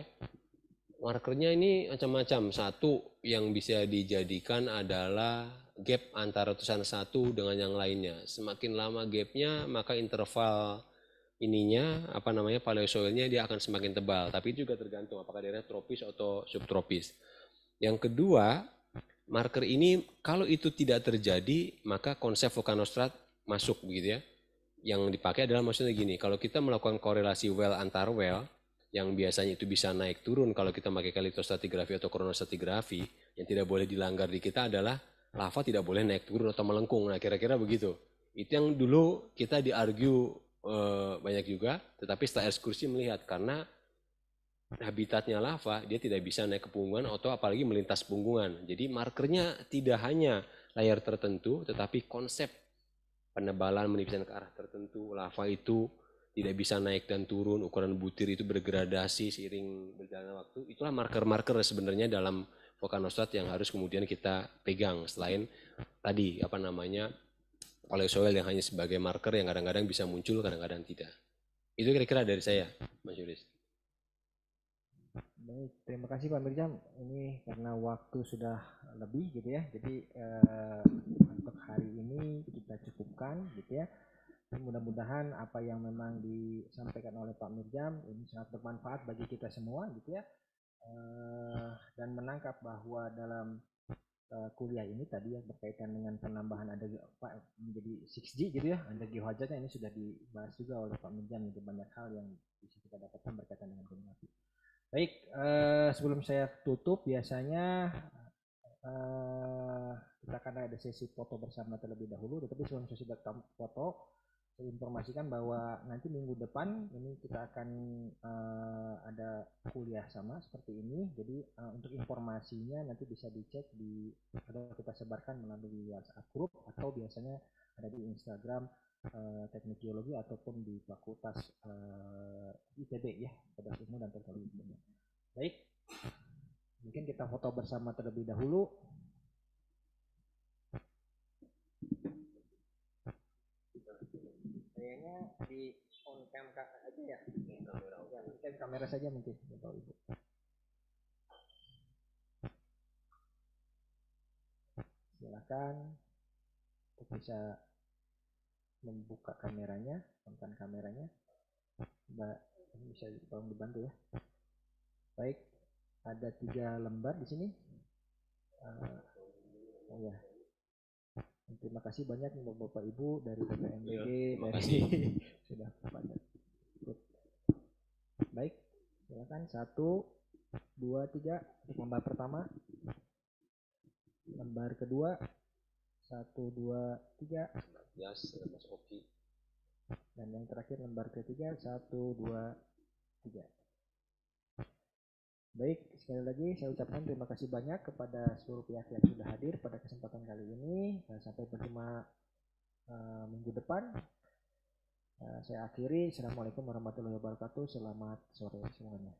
S2: Markernya ini macam-macam. Satu yang bisa dijadikan adalah gap antara letusan satu dengan yang lainnya. Semakin lama gapnya, maka interval ininya, paleosoilnya dia akan semakin tebal. Tapi juga tergantung apakah daerah tropis atau subtropis. Yang kedua, marker ini kalau itu tidak terjadi, maka konsep vulkanostrat masuk begitu ya. Yang dipakai adalah maksudnya gini, kalau kita melakukan korelasi well antar well, yang biasanya itu bisa naik turun kalau kita pakai kalitostratigrafi atau kronostratigrafi, yang tidak boleh dilanggar di kita adalah lava tidak boleh naik turun atau melengkung. Nah kira-kira begitu. Itu yang dulu kita di-argue banyak juga, tetapi setelah ekskursi melihat karena habitatnya lava, dia tidak bisa naik ke punggungan atau apalagi melintas punggungan. Jadi markernya tidak hanya layar tertentu, tetapi konsep penebalan menipiskan ke arah tertentu. Lava itu tidak bisa naik dan turun, ukuran butir itu bergradasi seiring berjalannya waktu. Itulah marker-marker sebenarnya dalam vulkanostrat yang harus kemudian kita pegang. Selain tadi paleosoil yang hanya sebagai marker yang kadang-kadang bisa muncul, kadang-kadang tidak. Itu kira-kira dari saya, Mas Yuris.
S1: Baik, terima kasih Pak Mirjam. Ini karena waktu sudah lebih gitu ya. Jadi untuk hari ini kita cukupkan gitu ya. Mudah-mudahan apa yang memang disampaikan oleh Pak Mirjam ini sangat bermanfaat bagi kita semua gitu ya, dan menangkap bahwa dalam kuliah ini tadi yang berkaitan dengan penambahan ada menjadi 6G gitu ya, ada geohazardnya ini sudah dibahas juga oleh Pak Mirjam, itu banyak hal yang bisa kita dapatkan berkaitan dengan gunung api. Baik, sebelum saya tutup biasanya kita akan ada sesi foto bersama terlebih dahulu, tetapi sebelum sesi foto saya informasikan bahwa nanti minggu depan ini kita akan ada kuliah sama seperti ini. Jadi untuk informasinya nanti bisa dicek atau kita sebarkan melalui WhatsApp group atau biasanya ada di Instagram Teknik Geologi ataupun di Fakultas ITB ya, Fakultas Ilmu dan Teknologi. Baik, mungkin kita foto bersama terlebih dahulu. Kayaknya di on cam aja ya, kamera saja mungkin Bapak Ibu. Silakan untuk bisa membuka kameranya, on kameranya. Mbak bisa tolong dibantu ya. Baik, ada 3 lembar di sini. Oh ya. Terima kasih banyak nih Bapak Ibu dari BPMBG, dari sudah banyak. Baik, silakan 1, 2, 3 untuk lembar pertama. Lembar kedua 1, 2, 3. Dan yang terakhir lembar ketiga 1, 2, 3. Baik, sekali lagi saya ucapkan terima kasih banyak kepada seluruh pihak yang sudah hadir pada kesempatan kali ini. Sampai berjumpa minggu depan. Saya akhiri. Assalamualaikum warahmatullahi wabarakatuh. Selamat sore semuanya.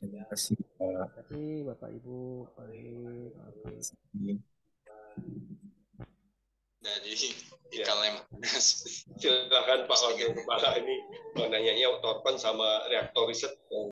S5: Terima kasih Pak.
S1: Terima kasih Bapak Ibu.
S6: Dari IKLM. Silakan Pak Wakil Kepala, ini nanyanya Torpen sama reaktor riset